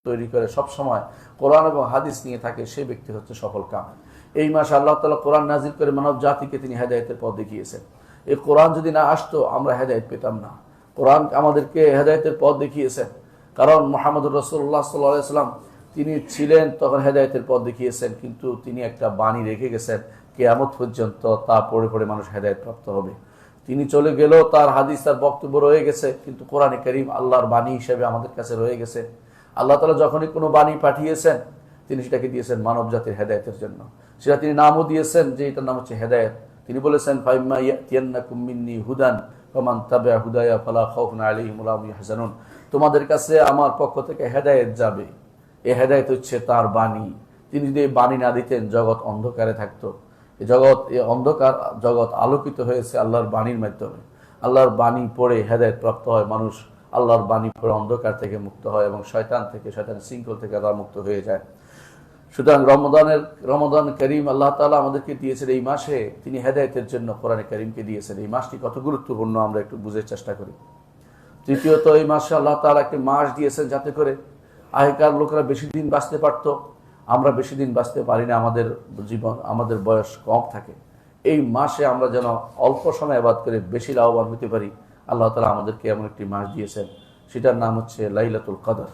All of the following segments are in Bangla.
তৈরি করে সব সময় কোরআন এবং হাদিস নিয়ে থাকে, সেই ব্যক্তি হচ্ছে সফল কাম। এই মাসে আল্লাহ তাআলা কোরআন নাজিল করে মানব জাতিকে তিনি হেদায়েতের পথ দেখিয়েছেন। এই কোরআন যদি না আসতো আমরা হেদায়েত পেতাম না। কোরআন আমাদেরকে হেদায়েতের পথ দেখিয়েছেন, কারণ মুহাম্মদুর রাসূলুল্লাহ সাল্লাল্লাহু আলাইহি ওয়াসাল্লাম তিনি ছিলেন তখন হেদায়েতের পথ দেখিয়েছেন, কিন্তু তিনি একটা বাণী রেখে গেছেন, কিয়ামত পর্যন্ত তা পড়ে পড়ে মানুষ হেদায়েত প্রাপ্ত হবে। তিনি চলে গেলেও তার হাদিস, তার বক্তব্য রয়ে গেছে, কিন্তু কোরআনে কারীম আল্লাহর বাণী হিসেবে আমাদের কাছে রয়ে গেছে। আল্লাহ তাআলা যখনই কোনো বাণী পাঠিয়েছেন তিনি সেটাকে দিয়েছেন মানব জাতির হেদায়েতের জন্য। সেটা তিনি নামও দিয়েছেন যে এটার নাম হচ্ছে হেদায়েত। তিনি বলেছেন ফাইম্মা ইয়াতিয়ান্নাকুম মিন্নি হুদান ফামান তাবিআ হুদায়া ফালা খাউফুন আলাইহিম ওয়া লা হুম ইয়াহজানুন। তোমাদের কাছে আমার পক্ষ থেকে হেদায়েত যাবে। এই হেদায়েত হচ্ছে তার বাণী। তিনি যদি এই বাণী না দিতেন জগৎ অন্ধকারে থাকতো। এই অন্ধকার জগৎ আলোকিত হয়েছে আল্লাহর বাণীর মাধ্যমে। আল্লাহর বাণী পড়ে হেদায়েত প্রাপ্ত হয় মানুষ, আল্লাহর বাণী পড়ে অন্ধকার থেকে মুক্ত হয় এবং শয়তানের শৃঙ্খল থেকে তারা মুক্ত হয়ে যায়। সুতরাং রমজান করিম আল্লাহ তাআলা আমাদেরকে দিয়েছেন এই মাসে, তিনি হেদায়েতের জন্য কোরআনে কারীমকে দিয়েছেন। এই মাসটি কত গুরুত্বপূর্ণ আমরা একটু বুঝার চেষ্টা করি। তৃতীয়ত, এই মাসে আল্লাহ তাআলা একটি মাস দিয়েছেন যাতে করে আগেকার লোকেরা বেশি দিন বাঁচতে পারত, আমরা বেশি দিন বাঁচতে পারি না, আমাদের বয়স কম থাকে। এই মাসে আমরা যেন অল্প সময় ইবাদত করে বেশি লাভবান হতে পারি, আল্লাহ তাআলা আমাদেরকে এমন একটি মাস দিয়েছেন, সেটার নাম হচ্ছে লাইলাতুল কদর।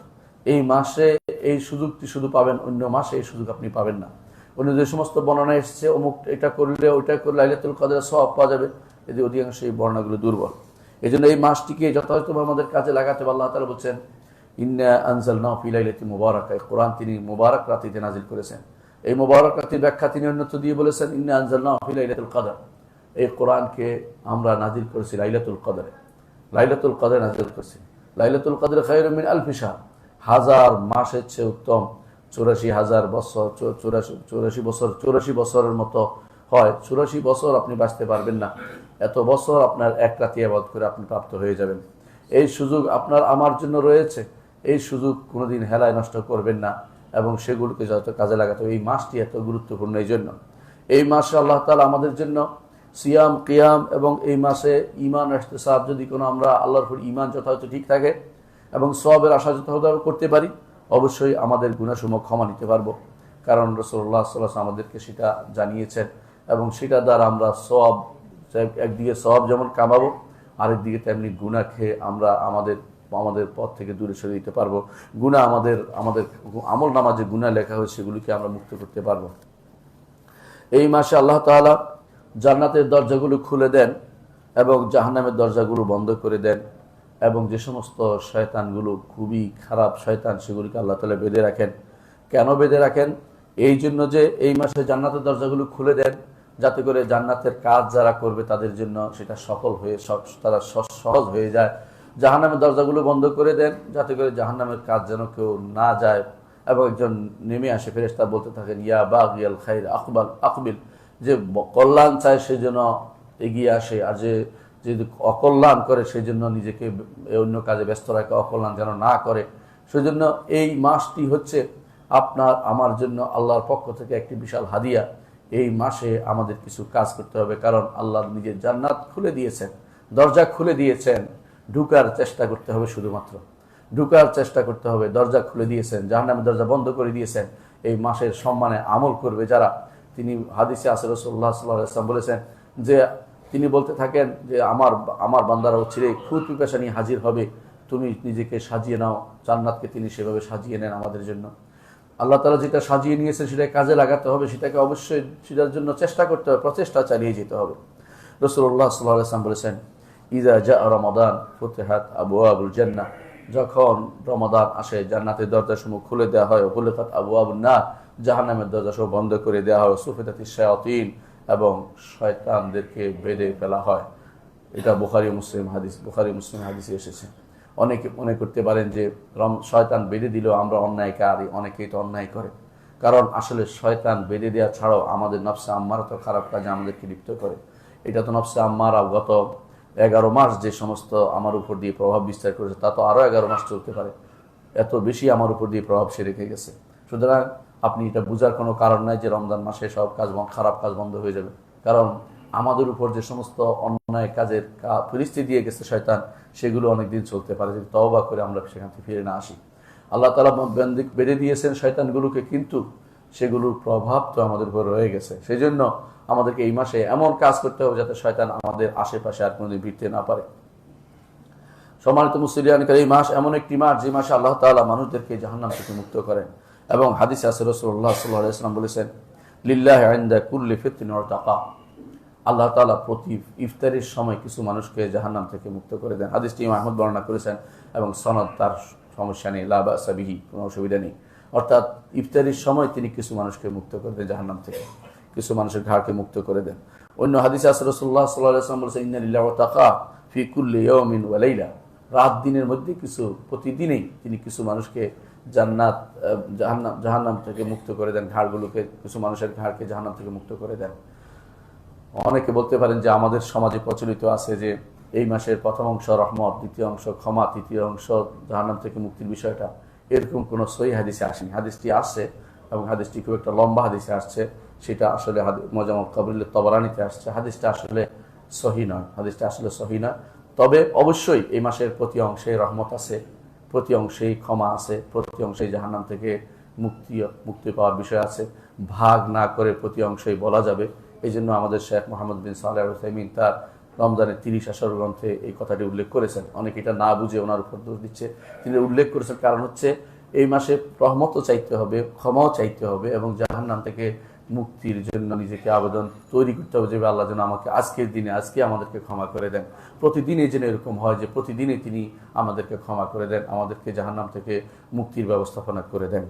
এই মাসে এই সুযোগটি শুধু পাবেন, অন্য মাসে এই সুযোগ আপনি পাবেন না। অন্য যে সমস্ত বর্ণনা এসেছে অমুক এটা করলে ওইটা করলে লাইলাতুল কদরের সওয়াব পাওয়া যাবে, এতে অধিকাংশ এই বর্ণনাগুলো দুর্বল। এই জন্য এই মাসটিকে যথাযথভাবে আমাদের কাজে লাগাতে হবে। আল্লাহ তাআলা বলছেন ইন্না আনজালনাহু ফি লাইলাতিন মুবারাকাহ, কোরআন তিনি মুবারক রাতিতে নাজিল করেছেন। এই মুবারক রাতের ব্যাখ্যা তিনি অন্যত্র দিয়ে বলেছেন ইন্না আনজালনাহু ফি লাইলাতুল কদর, এই কোরআনকে আমরা নাজিল করেছি লাইলাতুল কদরে। লাইলাতুল কদরে নাজিল করেছি। লাইলাতুল কদর খায়রুম মিন আলফি শাহর, হাজার মাসের চেয়ে উত্তম। 84,000 বছর, 84 বছরের মতো হয়। 84 বছর আপনি বাঁচতে পারবেন না, এত বছর আপনার এক রাতে ইবাদত করে আপনি প্রাপ্ত হয়ে যাবেন। এই সুযোগ আপনার আমার জন্য রয়েছে, এই সুযোগ কোনোদিন হেলায় নষ্ট করবেন না এবং সেগুলোকে যত কাজে লাগাতে হবে। এই মাসটি এত গুরুত্বপূর্ণ এই জন্য। এই মাসে আল্লাহ তাআলা আমাদের জন্য সিয়াম, কিয়াম এবং এই মাসে ঈমান ইহতিসাব, যদি কোনো আমরা আল্লাহর উপর ঈমান যথাযথ ঠিক থাকে এবং সওয়াবের আশা যথাযথভাবে করতে পারি, অবশ্যই আমাদের গুনাহসমূহ ক্ষমা নিতে পারবো। কারণ রাসূলুল্লাহ সাল্লাল্লাহু আলাইহি ওয়াসাল্লাম আমাদেরকে সেটা জানিয়েছেন এবং সেটা দ্বারা আমরা সওয়াব, একদিকে সওয়াব যেমন কামাবো, আরেকদিকে তেমনি গুনাহ খেয়ে আমরা আমাদের পথ থেকে দূরে সরে দিতে পারবো। গুনাহ আমাদের আমল নামা যে গুনাহ লেখা হয়েছে সেগুলিকে আমরা মুক্ত করতে পারবো। এই মাসে আল্লাহ তাআলা জান্নাতের দরজাগুলো খুলে দেন এবং জাহান্নামের দরজাগুলো বন্ধ করে দেন এবং যে সমস্ত শয়তানগুলো খুবই খারাপ শয়তান সেগুলিকে আল্লাহ তাআলা বেঁধে রাখেন। কেন বেঁধে রাখেন? এই জন্য যে এই মাসে জান্নাতের দরজাগুলো খুলে দেন যাতে করে জান্নাতের কাজ যারা করবে তাদের জন্য সেটা তারা সহজ হয়ে যায়। জাহান্নামের দরজাগুলো বন্ধ করে দেন যাতে করে জাহান্নামের কাজ যেন কেউ না যায় এবং একজন নেমে আসে, ফেরেশতা বলতে থাকেন ইয়া বাগিয়াল খাইর আকবিল, যে কল্যাণ চায় সে যেন এগিয়ে আসে, আর যে অকল্যাণ করে সেই জন্য নিজেকে অন্য কাজে ব্যস্ত রাখে, অকল্যাণ যেন না করে। সেজন্য এই মাসটি হচ্ছে আপনার আমার জন্য আল্লাহর পক্ষ থেকে একটি বিশাল হাদিয়া। এই মাসে আমাদের কিছু কাজ করতে হবে, কারণ আল্লাহ নিজের জান্নাত খুলে দিয়েছেন, দরজা খুলে দিয়েছেন, ঢুকার চেষ্টা করতে হবে, শুধুমাত্র ঢুকার চেষ্টা করতে হবে। দরজা খুলে দিয়েছেন, জাহান্নামের দরজা বন্ধ করে দিয়েছেন। এই মাসের সম্মানে আমল করবে যারা, তিনি হাদিসে আছে রাসূলুল্লাহ সাল্লাল্লাহু আলাইহি ওয়াসাল্লাম বলেছেন যে তিনি বলতে থাকেন যে আমার বান্দারা হচ্ছে ক্ষুধা পিপাসা নিয়ে হাজির হবে, তুমি নিজেকে সাজিয়ে নাও। জান্নাতকে তিনি সেভাবে সাজিয়ে নেন আমাদের জন্য। আল্লাহ তাআলা যেটা সাজিয়ে নিয়েছেন সেটা কাজে লাগাতে হবে, সেটাকে অবশ্যই সেটার জন্য চেষ্টা করতে হবে, প্রচেষ্টা চালিয়ে যেতে হবে। রাসূলুল্লাহ সাল্লাল্লাহু আলাইহি ওয়াসাল্লাম বলেছেন ইযা জাআ রমাদান ফুতিহাত আবওয়াবুল জান্নাহ, যখন রমাদান আসে জান্নাতের দরজাসমূহ খুলে দেওয়া হয়, গুলিকাত আবওয়াবুন নার, জাহান্নামের দরজাসমূহ বন্ধ করে দেওয়া হয়, সুফিদাতিশ শায়াতিন, এবং শয়তানদেরকে বেঁধে ফেলা হয়। এটা বুখারী মুসলিম হাদিসে এসেছে। অনেকে মনে করতে পারেন যে শয়তান বেঁধে দিলেও আমরা অন্যায়কারী, অনেকেই তো অন্যায় করে। কারণ আসলে শয়তান বেঁধে দেওয়া ছাড়াও আমাদের নফসে আম্মারা তো খারাপ কাজে আমাদেরকে লিপ্ত করে। এটা তো নফসে আম্মারা গত 11 মাস যে সমস্ত আমার উপর দিয়ে প্রভাব বিস্তার করেছে তা তো আরও 11 মাস চলতে পারে, এত বেশি আমার উপর দিয়ে প্রভাব সে রেখে গেছে। সুতরাং আপনি এটা বোঝার কোনো কারণ নাই যে রমজান মাসে সব কাজ খারাপ কাজ বন্ধ হয়ে যাবে, কারণ আমাদের উপর যে সমস্ত অন্যায় কাজের ফিরিস্তি দিয়ে গেছে শয়তান, সেগুলো অনেকদিন চলতে পারে যদি তওবা করে আমরা সেখান থেকে ফিরে না আসি। আল্লাহ তাআলা বেঁধে দিয়েছেন শয়তানগুলোকে, কিন্তু সেগুলোর প্রভাব তো আমাদের উপর রয়ে গেছে। সেই জন্য আমাদেরকে এই মাসে এমন কাজ করতে হবে যাতে শয়তান আমাদের আশেপাশে আর কোনোদিন ভিড়তে না পারে। সম্মানিত মুসলিয়ান, এই মাস এমন একটি মাস যে মাসে আল্লাহ তাআলা মানুষদেরকে জাহান্নাম থেকে মুক্ত করেন। এবং হাদিসে আছে রাসূলুল্লাহ সাল্লাল্লাহু আলাইহি ওয়াসাল্লাম বলেছেন, লিল্লাহি ইনদা কুল্লি ফিতরিন ওয়াতাকা, আল্লাহ তাআলা প্রতি ইফতারের সময় কিছু মানুষকে জাহান্নাম থেকে মুক্ত করে দেন। হাদিসটি ইমাম আহমদ বর্ণনা করেছেন এবং সনদ তার সমস্যা নেই, লা বাসা বিহি, কোনো অসুবিধা নেই। অর্থাৎ ইফতারের সময় তিনি কিছু মানুষকে মুক্ত করে দেন জাহান্নাম থেকে, কিছু মানুষের ঘাড়কে মুক্ত করে দেন। অন্য হাদিসে আছে রাসূলুল্লাহ সাল্লাল্লাহু আলাইহি ওয়াসাল্লাম বলেছেন, ইন্না লিল্লাহি ওয়াতাকা ফি কুল্লি ইয়াউমিন ওয়া লাইলা, রাত দিনের মধ্যে কিছু, প্রতিদিনেই তিনি কিছু মানুষকে জাহান্নাম থেকে মুক্ত করে দেন, ঘাড়গুলোকে, কিছু মানুষের ঘাড়কে জাহান্নাম থেকে মুক্ত করে দেন। অনেকে বলতে পারেন যে আমাদের সমাজে প্রচলিত আছে যে এই মাসের প্রথম অংশ রহমত, দ্বিতীয় অংশ ক্ষমা, তৃতীয় অংশ জাহান্নাম থেকে মুক্তির বিষয়টা, এরকম কোনো সহিহ হাদিসে আসেনি। হাদিসটি আসছে এবং হাদিসটি খুব একটা লম্বা হাদিসে আসছে, সেটা আসলে মুজাম্মাল কাবরিল তাবরানীতে আসছে। হাদিসটা আসলে সহিহ নয়, হাদিসটা আসলে সহিহ নয়। তবে অবশ্যই এই মাসের প্রতি অংশে রহমত আছে, প্রতি অংশেই ক্ষমা আছে, প্রতি অংশেই জাহান্নাম থেকে মুক্তি পাওয়ার বিষয় আছে। ভাগ না করে প্রতি অংশেই বলা যাবে। এই জন্য আমাদের শেখ মোহাম্মদ বিন সালেহ আল উসাইমিন তার রমজানের 30 আসর গ্রন্থে এই কথাটি উল্লেখ করেছেন। অনেকে এটা না বুঝে ওনার উপর দোষ দিচ্ছে, তিনি উল্লেখ করেছেন। কারণ হচ্ছে এই মাসে রহমতও চাইতে হবে, ক্ষমাও চাইতে হবে এবং জাহান্নাম থেকে মুক্তির জন্য নিজেকে আবেদন তৈরি করতে হবে যে আল্লাহ যেন আমাকে আজকের দিনে, আজকে আমাদেরকে ক্ষমা করে দেন। প্রতিদিনই যেন এরকম হয় যে প্রতিদিনই তিনি আমাদেরকে ক্ষমা করে দেন, আমাদেরকে জাহান্নাম থেকে মুক্তির ব্যবস্থাপনা করে দেন।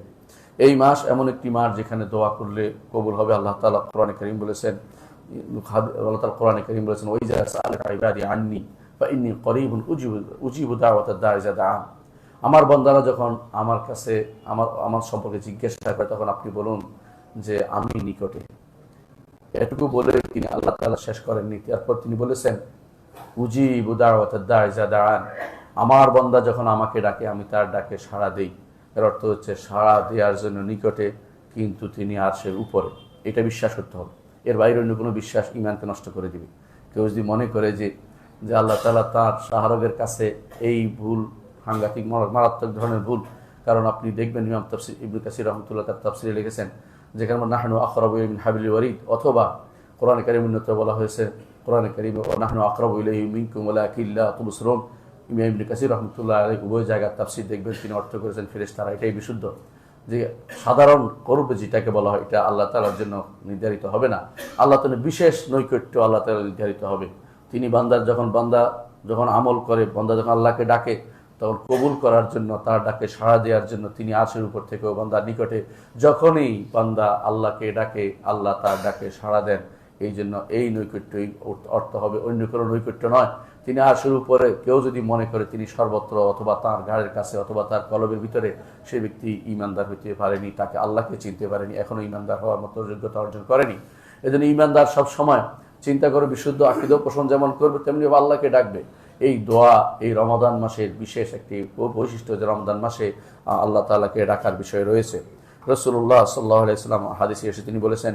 এই মাস এমন একটি মাস যেখানে দোয়া করলে কবুল হবে। আল্লাহ তাআলা কোরআনে কারীম বলেছেন, আল্লাহ তাআলা কোরআনে কারীম বলেছেন, ওয়াইজা সাআলাকা ইবাদি আন্নী ফাইন্নী করিবুন উজিবু দাওয়াতাদ দাঈ ইযা দাআন, আমার বান্দারা যখন আমার কাছে আমার সম্পর্কে জিজ্ঞাসা করে তখন আপনি বলুন যে আমি নিকটে। এটুকু বলে তিনি আল্লাহ তাআলা শেষ করেননি। তারপর তিনি বলেছেন, উজিবু দাওয়াতাদ দাঈ ইযা দাআন, আমার বান্দা যখন আমাকে ডাকে আমি তার ডাকে সাড়া দেই। এর অর্থ হচ্ছে সাড়া দেওয়ার জন্য নিকটে, কিন্তু তিনি আরশের উপরে। এটা বিশ্বাস করতে হবে। এর বাইরে অন্য কোনো বিশ্বাস ইমানকে নষ্ট করে দিবে। কেউ যদি মনে করে যে আল্লাহ তাআলা তার শাহরগের কাছে, এই ভুল সাংঘাতিক মারাত্মক ধরনের ভুল। কারণ আপনি দেখবেন ইমাম তাফসীর ইবনে কাসির রাহমাতুল্লাহ তার তাফসীরে লিখেছেন যেখানে নাহনু আকরাবু মিন হাবলিল ওয়ারিদ, অথবা কোরআনে কারীমের মধ্যে বলা হয়েছে, কোরআনে কারীমে নাহনু আকরাবু ইলাইহি মিনকুম ওয়ালাকিন লা তুবসিরুন। ইমাম ইবনে কাসির রাহমাতুল্লাহ আলাইহি উভয় জায়গার তাফসীর দেখবেন তিনি অর্থ করেছেন ফেরেশতারা। এটাই বিশুদ্ধ, যে সাধারণ করব যেটাকে বলা হয় এটা আল্লাহ তাআলার জন্য নির্ধারিত হবে না। আল্লাহ তাআলা বিশেষ নৈকট্য আল্লাহ তাআলা নির্ধারিত হবে। তিনি বান্দা যখন আমল করে, বান্দা যখন আল্লাহকে ডাকে তখন কবুল করার জন্য, তার ডাকে সাড়া দেওয়ার জন্য তিনি আরশের উপর থেকেও বান্দার নিকটে। যখনই বান্দা আল্লাহকে ডাকে আল্লাহ তার ডাকে সাড়া দেন। এই জন্য এই নৈকট্যই অর্থ হবে, অন্য কোনো নৈকট্য নয়। তিনি আরশের উপরে, কেউ যদি মনে করে তিনি সর্বত্র অথবা তার ঘাড়ের কাছে অথবা তার কলবের ভিতরে, সে ব্যক্তি ইমানদার হইতে পারেনি, তাকে আল্লাহকে চিনতে পারেনি, এখনো ইমানদার হওয়ার মতো যোগ্যতা অর্জন করেনি। এজন্য ইমানদার সব সময় চিন্তা করে বিশুদ্ধ আকীদা পোষণ যেমন করবে তেমনি আল্লাহকে ডাকবে। এই দোয়া এই রমাদান মাসের বিশেষ একটি বৈশিষ্ট্য, যে রমাদান মাসে আল্লাহ তাআলাকে ডাকার বিষয় রয়েছে। রাসূলুল্লাহ সাল্লাল্লাহু আলাইহি ওয়াসাল্লাম হাদিসে এসে তিনি বলেছেন,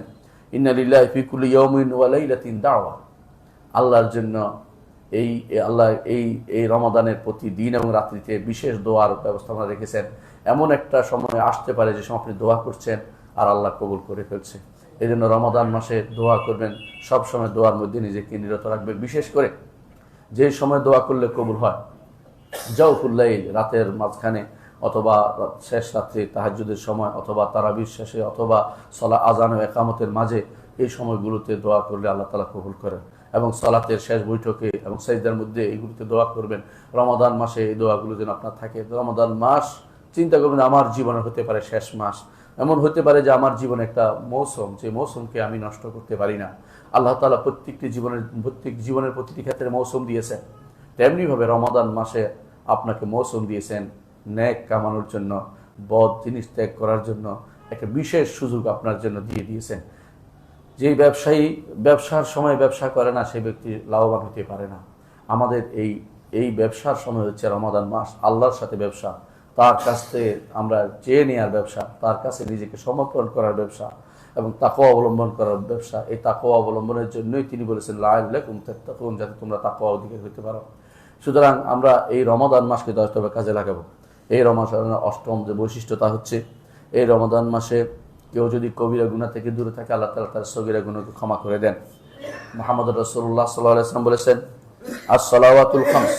ইন্না লিল্লাহি ফি কুল্লি ইয়াউমিন ওয়া লাইলাতিন দাওয়া, আল্লাহর জন্য এই রমাদানের প্রতি দিন এবং রাত্রিতে বিশেষ দোয়ার ব্যবস্থাপনা রেখেছেন। এমন একটা সময় আসতে পারে যে সময় আপনি দোয়া করছেন আর আল্লাহ কবুল করে ফেলছে। এই জন্য রমাদান মাসে দোয়া করবেন, সব সময় দোয়ার মধ্যে নিজেকে নিরত রাখবেন। বিশেষ করে যে সময় দোয়া করলে কবুল হয়, জাওফুল লাইল, রাতের মাঝখানে অথবা শেষ রাত্রে তাহাজ্জুদের সময়, অথবা তারাবির শেষে, অথবা আযান ও ইকামতের মাঝে, এই সময়গুলোতে দোয়া করলে আল্লাহ তাআলা কবুল করেন। এবং সালাতের শেষ বৈঠকে এবং সাজদার মধ্যে এইগুলোতে দোয়া করবেন। রমাদান মাসে এই দোয়াগুলো যেন আপনার থাকে। রমাদান মাস চিন্তা করবেন আমার জীবনের হতে পারে শেষ মাস, এমন হতে পারে যে আমার জীবনে একটা মৌসুম, যে মৌসুমকে আমি নষ্ট করতে পারি না। আল্লাহ তাআলা প্রত্যেক জীবনের প্রতিটি ক্ষেত্রে মৌসুম দিয়েছেন। তেমনিভাবে রমাদান মাসে আপনাকে মৌসুম দিয়েছেন নেক কামানোর জন্য, বদ জিনিস ত্যাগ করার জন্য একটা বিশেষ সুযোগ আপনার জন্য দিয়ে দিয়েছেন। যে ব্যবসায়ী ব্যবসার সময় ব্যবসা করে না, সেই ব্যক্তি লাভবান হতে পারে না। আমাদের এই ব্যবসার সময় হচ্ছে রমাদান মাস, আল্লাহর সাথে ব্যবসা, তার কাছ থেকে আমরা চেয়ে নেওয়ার ব্যবসা, তার কাছে নিজেকে সমর্পণ করার ব্যবসা এবং তাকওয়া অবলম্বন করার ব্যবসা। এই তাকওয়া অবলম্বনের জন্যই তিনি বলেছেন লাআল্লাকুম তাত্তাকুন, যাতে তোমরা তাকওয়া অধিকারী হতে পারো। সুতরাং আমরা এই রমাদান মাসকে দশভাবে কাজে লাগাবো। এই রমজানের অষ্টম যে বৈশিষ্ট্য তা হচ্ছে এই রমাদান মাসে কেউ যদি কবিরা গুনাহ থেকে দূরে থাকে আল্লাহ তাআলা তার সগীরা গুনাহকে ক্ষমা করে দেন। মুহাম্মদ রাসূলুল্লাহ সাল্লাল্লাহু আলাইহি ওয়াসাল্লাম বলেছেন, আস-সালাওয়াতুল খামস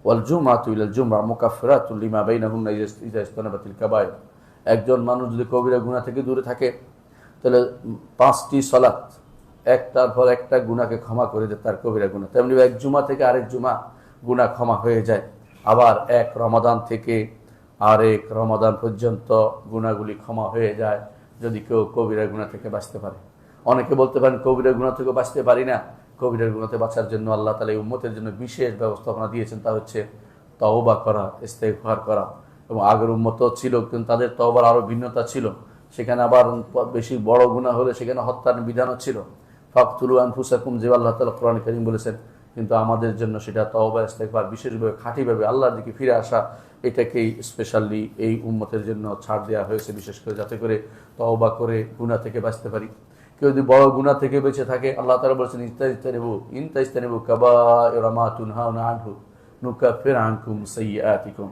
ওয়াল জুমআতু ইলাল জুমআ মুকাফফিরাতুল লিমা বাইনাহুন্না ইযা ইজতানাবাতিল কাবায়ের। একজন মানুষ যদি কবিরা গুনাহ থেকে দূরে থাকে তাহলে 5টি সালাত একটার পর একটা গুনাহকে ক্ষমা করে দেয় তার কবিরা গুনাহ। তেমনি এক জুমা থেকে আরেক জুমা গুনাহ ক্ষমা হয়ে যায়। আবার এক রমাদান থেকে আরেক রমাদান পর্যন্ত গুনাহগুলি ক্ষমা হয়ে যায় যদি কেউ কবিরা গুনাহ থেকে বাঁচতে পারে। অনেকে বলতে পারেন কবিরা গুনাহ থেকে বাঁচতে পারি না। কবিরা গুনাহ থেকে বাঁচার জন্য আল্লাহ তাআলা এই উম্মতের জন্য বিশেষ ব্যবস্থাপনা দিয়েছেন, তা হচ্ছে তওবা করা, ইস্তেগফার করা। এবং আগের উম্মত ছিল কিন্তু তাদের তওবার আরো ভিন্নতা ছিল, সেখানে আবার বেশি বড় গুনাহ হলে সেখানে হত্যার বিধানও ছিল। ফাকতুলু আনফুসাকুম যে আল্লাহ তাআলা কোরআন কারীম বলেছেন, কিন্তু আমাদের জন্য সেটা তওবা ইস্তেগফার বিশেষভাবে খাঁটিভাবে আল্লাহর দিকে ফিরে আসা, এটাকেই স্পেশালি এই উম্মতের জন্য ছাড় দেওয়া হয়েছে, বিশেষ করে যাতে করে তওবা করে গুনাহ থেকে বাঁচতে পারি। কেউ যদি বড় গুনাহ থেকে বেঁচে থাকে আল্লাহ তাআলা বলেছেন ইনতাজতানিবু কাবায়িরা মা তুনহাউনা আনহু নুকাফির আনকুম সাইয়্যাতিকুম।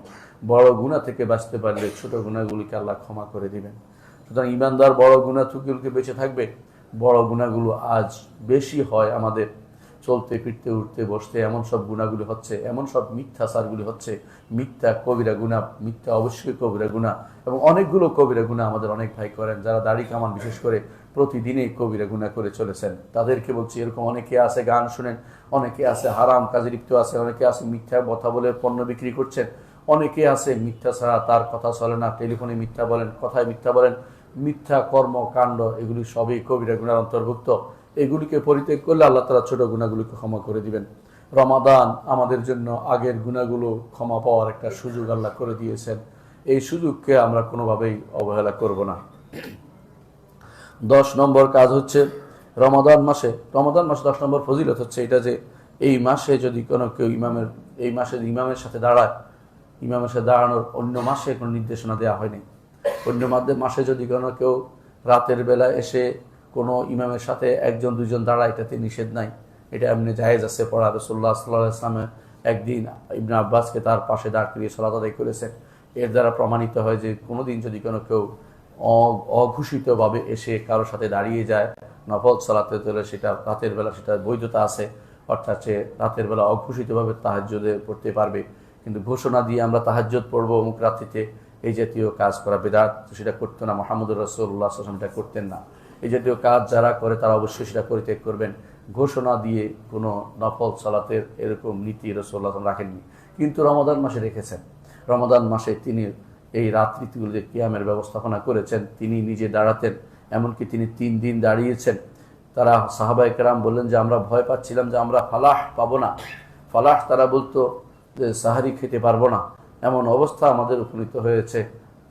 বড় গুনাহ থেকে বাঁচতে পারলে ছোট গুনাহগুলোকে আল্লাহ ক্ষমা করে দিবেন। সুতরাং ঈমানদার বড় গুনাহ থেকে বেঁচে থাকবে। বড় গুনাহগুলো আজ বেশি হয় আমাদের, চলতে ফিরতে উঠতে বসতে এমন সব গুনাহগুলি হচ্ছে, এমন সব মিথ্যাচারগুলি হচ্ছে, মিথ্যা কবিরা গুনাহ, মিথ্যা অবশ্যই কবিরা গুনাহ। এবং অনেকগুলো কবিরা গুনাহ আমাদের অনেক ভাই করেন, যারা দাড়ি কামান বিশেষ করে প্রতিদিনই কবিরা গুনাহ করে চলেছেন। তাদেরকে বলছি, এরকম অনেকে আছে গান শুনেন, অনেকে আছে হারাম কাজে লিপ্ত আছে, অনেকে আছে মিথ্যা কথা বলে পণ্য বিক্রি করছেন, অনেকে আছে মিথ্যা ছাড়া তার কথা চলে না, টেলিফোনে মিথ্যা বলেন, কথায় মিথ্যা বলেন, মিথ্যা কর্মকাণ্ড, এগুলি সবই কবিরা গুনার অন্তর্ভুক্ত। এগুলিকে পরিত্যাগ করলে আল্লাহ তাআলা ছোট গুনাহগুলোকে ক্ষমা করে দিবেন। রমাদান আমাদের জন্য আগের গুনাহগুলো ক্ষমা পাওয়ার একটা সুযোগ আল্লাহ করে দিয়েছেন, এই সুযোগকে আমরা কোনোভাবেই অবহেলা করব না। 10 নম্বর কাজ হচ্ছে রমাদান মাসে 10 নম্বর ফজিলত হচ্ছে এটা যে এই মাসে যদি কোনো কেউ এই মাসে ইমামের সাথে দাঁড়ায়, ইমামের সাথে দাঁড়ানোর অন্য মাসে কোনো নির্দেশনা দেওয়া হয়নি। অন্য মাসে যদি কোনো কেউ রাতের বেলা এসে কোনো ইমামের সাথে একজন দুইজন দাঁড়ায়, এটাতে নিষেধ নাই, এটা এমনি জায়েজ আছে পড়া। রাসূলুল্লাহ সাল্লাল্লাহু আলাইহি ওয়াসাল্লাম একদিন ইবনে আব্বাসকে তার পাশে দাঁড় করিয়ে সালাত আদায় করেছেন। এর দ্বারা প্রমাণিত হয় যে কোনোদিন যদি কোনো কেউ অঘোষিতভাবে এসে কারোর সাথে দাঁড়িয়ে যায় নফল সালাতে, তাহলে সেটা রাতের বেলা সেটা বৈধতা আছে, অর্থাৎ সে রাতের বেলা অঘোষিতভাবে তাহাজ্জুদে পড়তে পারবে। কিন্তু ঘোষণা দিয়ে আমরা তাহাজ্জুদ পড়বো অমুক রাত্রিতে, এই জাতীয় কাজ করা বিদআত, সেটা করতো না। মুহাম্মদুর রাসূলুল্লাহ সাল্লাল্লাহু আলাইহি ওয়াসাল্লাম এটা করতেন না। এই জাতীয় কাজ যারা করে তারা অবশ্যই সেটা পরিত্যাগ করবেন। ঘোষণা দিয়ে কোনো নফল সালাতের এরকম নীতি রাসূলুল্লাহ রাখেননি, কিন্তু রমাদান মাসে রেখেছেন। রমাদান মাসে তিনি এই রাত্রিগুলোতে কিয়ামের ব্যবস্থাপনা করেছেন, তিনি নিজে দাঁড়াতেন, এমনকি তিনি 3 দিন দাঁড়িয়েছেন। তারা সাহাবায়ে কেরাম বললেন যে আমরা ভয় পাচ্ছিলাম যে আমরা ফালাহ পাবো না, ফালাহ তারা বলতো যে সাহারি খেতে পারবো না, এমন অবস্থা আমাদের উপনীত হয়েছে।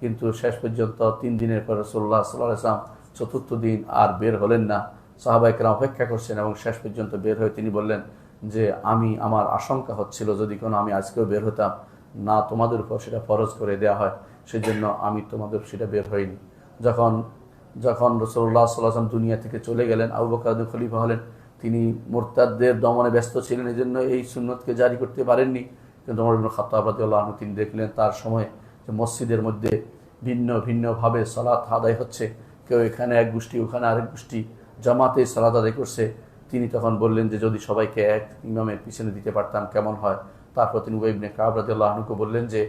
কিন্তু শেষ পর্যন্ত 3 দিনের পর রাসূলুল্লাহ সাল্লাল্লাহু আলাইহি ওয়াসাল্লাম 4th দিন আর বের হলেন না। সাহাবায়ে কেরাম অপেক্ষা করছেন এবং শেষ পর্যন্ত বের হয়ে তিনি বললেন যে আমার আশঙ্কা হচ্ছিল যদি কোনো আমি আজকেও বের হতাম না, তোমাদের উপর সেটা ফরজ করে দেওয়া হয়, সেজন্য আমি তোমাদের সেটা বের হইনি। যখন রাসূলুল্লাহ সাল্লাল্লাহু আলাইহি ওয়াসাল্লাম দুনিয়া থেকে চলে গেলেন, আবু বকর খলিফা হলেন, তিনি মুরতাদদের দমনে ব্যস্ত ছিলেন, এজন্য এই সুন্নতকে জারি করতে পারেননি। কিন্তু ওমর ইবনে খাত্তাব রাদিয়াল্লাহু আনহু তিনি দেখলেন তার সময় যে মসজিদের মধ্যে ভিন্ন ভিন্নভাবে সালাত আদায় হচ্ছে, কেউ এখানে এক গোষ্ঠী ওখানে আরেক গোষ্ঠী জামাতে সালাত আদায় করছে। তিনি তখন বললেন যে যদি সবাইকে এক ইমামের পিছনে দিতে পারতাম কেমন হয়। তারপর তিনি উবাই ইবনে কাব রাদিয়াল্লাহু আনহুকে বললেন যে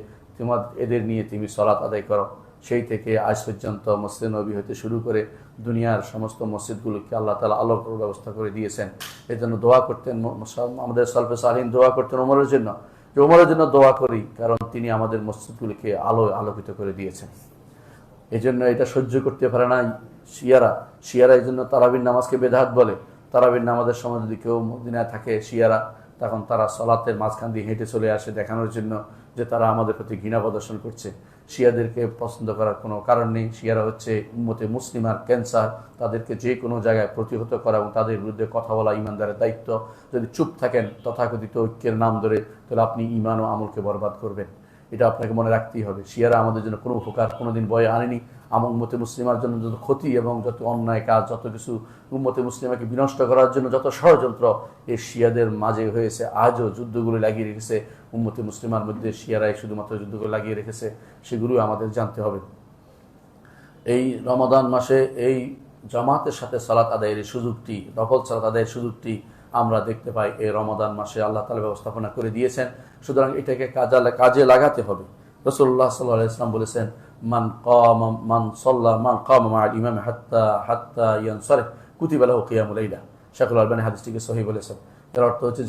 এদের নিয়ে তুমি সালাত আদায় করো। সেই থেকে আজ পর্যন্ত মসজিদ নবী হতে শুরু করে দুনিয়ার সমস্ত মসজিদগুলোকে আল্লাহ তাআলা আলোর ব্যবস্থা করে দিয়েছেন। এই জন্য দোয়া করতেন আমাদের সালফে সালিহিন, দোয়া করতেন ওমরের জন্য, যে ওমরের জন্য দোয়া করি, কারণ তিনি আমাদের মসজিদগুলিকে আলোকিত করে দিয়েছেন। এই জন্য এটা সহ্য করতে পারে না শিয়ারা, এই জন্য তারাবির নামাজকে বেদাত বলে। তারাবির নামাজের সময় যদি কেউ মদিনায় থাকে শিয়ারা, তখন তারা সালাতের মাঝখান দিয়ে হেঁটে চলে আসে দেখানোর জন্য যে তারা আমাদের প্রতি ঘৃণা প্রদর্শন করছে। শিয়াদেরকে পছন্দ করার কোনো কারণ নেই। শিয়ারা হচ্ছে উম্মতে মুসলিমার ক্যান্সার, তাদেরকে যে কোনো জায়গায় প্রতিহত করা এবং তাদের বিরুদ্ধে কথা বলা ইমানদারের দায়িত্ব। যদি চুপ থাকেন তথাকথিত ঐক্যের নাম ধরে, তাহলে আপনি ইমান ও আমলকে বরবাদ করবেন, এটা আপনাকে মনে রাখতেই হবে। শিয়ারা আমাদের জন্য কোনো উপকার কোনোদিন বয়ে আনেনি, উম্মতে মুসলিমার জন্য যত ক্ষতি এবং যত অন্যায় কাজ, যত কিছু উম্মতে মুসলিমাকে বিনষ্ট করার জন্য যত ষড়যন্ত্র এই শিয়াদের মাঝে হয়েছে, আজও যুদ্ধগুলো লাগিয়ে রেখেছে উম্মতে মুসলিমার মধ্যে। শিয়ারাই শুধুমাত্র যুদ্ধগুলো লাগিয়ে রেখেছে, সেগুলো আমাদের জানতে হবে। এই রমাদান মাসে এই জামাতের সাথে সালাত আদায়ের সুযোগটি, নফল সালাত আদায়ের সুযোগটি আমরা দেখতে পাই এই রমাদান মাসে আল্লাহ তাআলা ব্যবস্থাপনা করে দিয়েছেন। সুতরাং এটাকে কাজে লাগাতে হবে। রাসূলুল্লাহ সাল্লাল্লাহু আলাইহি ওয়াসাল্লাম বলেছেন, মান কামা মা'আল ইমাম হাত্তা ইয়ানসারিফ কুতিবা লাহু কিয়ামুল লাইলা। শায়খুল আলবানী হাদিসটিকে সহিহ বলেছেন। এর অর্থ হচ্ছে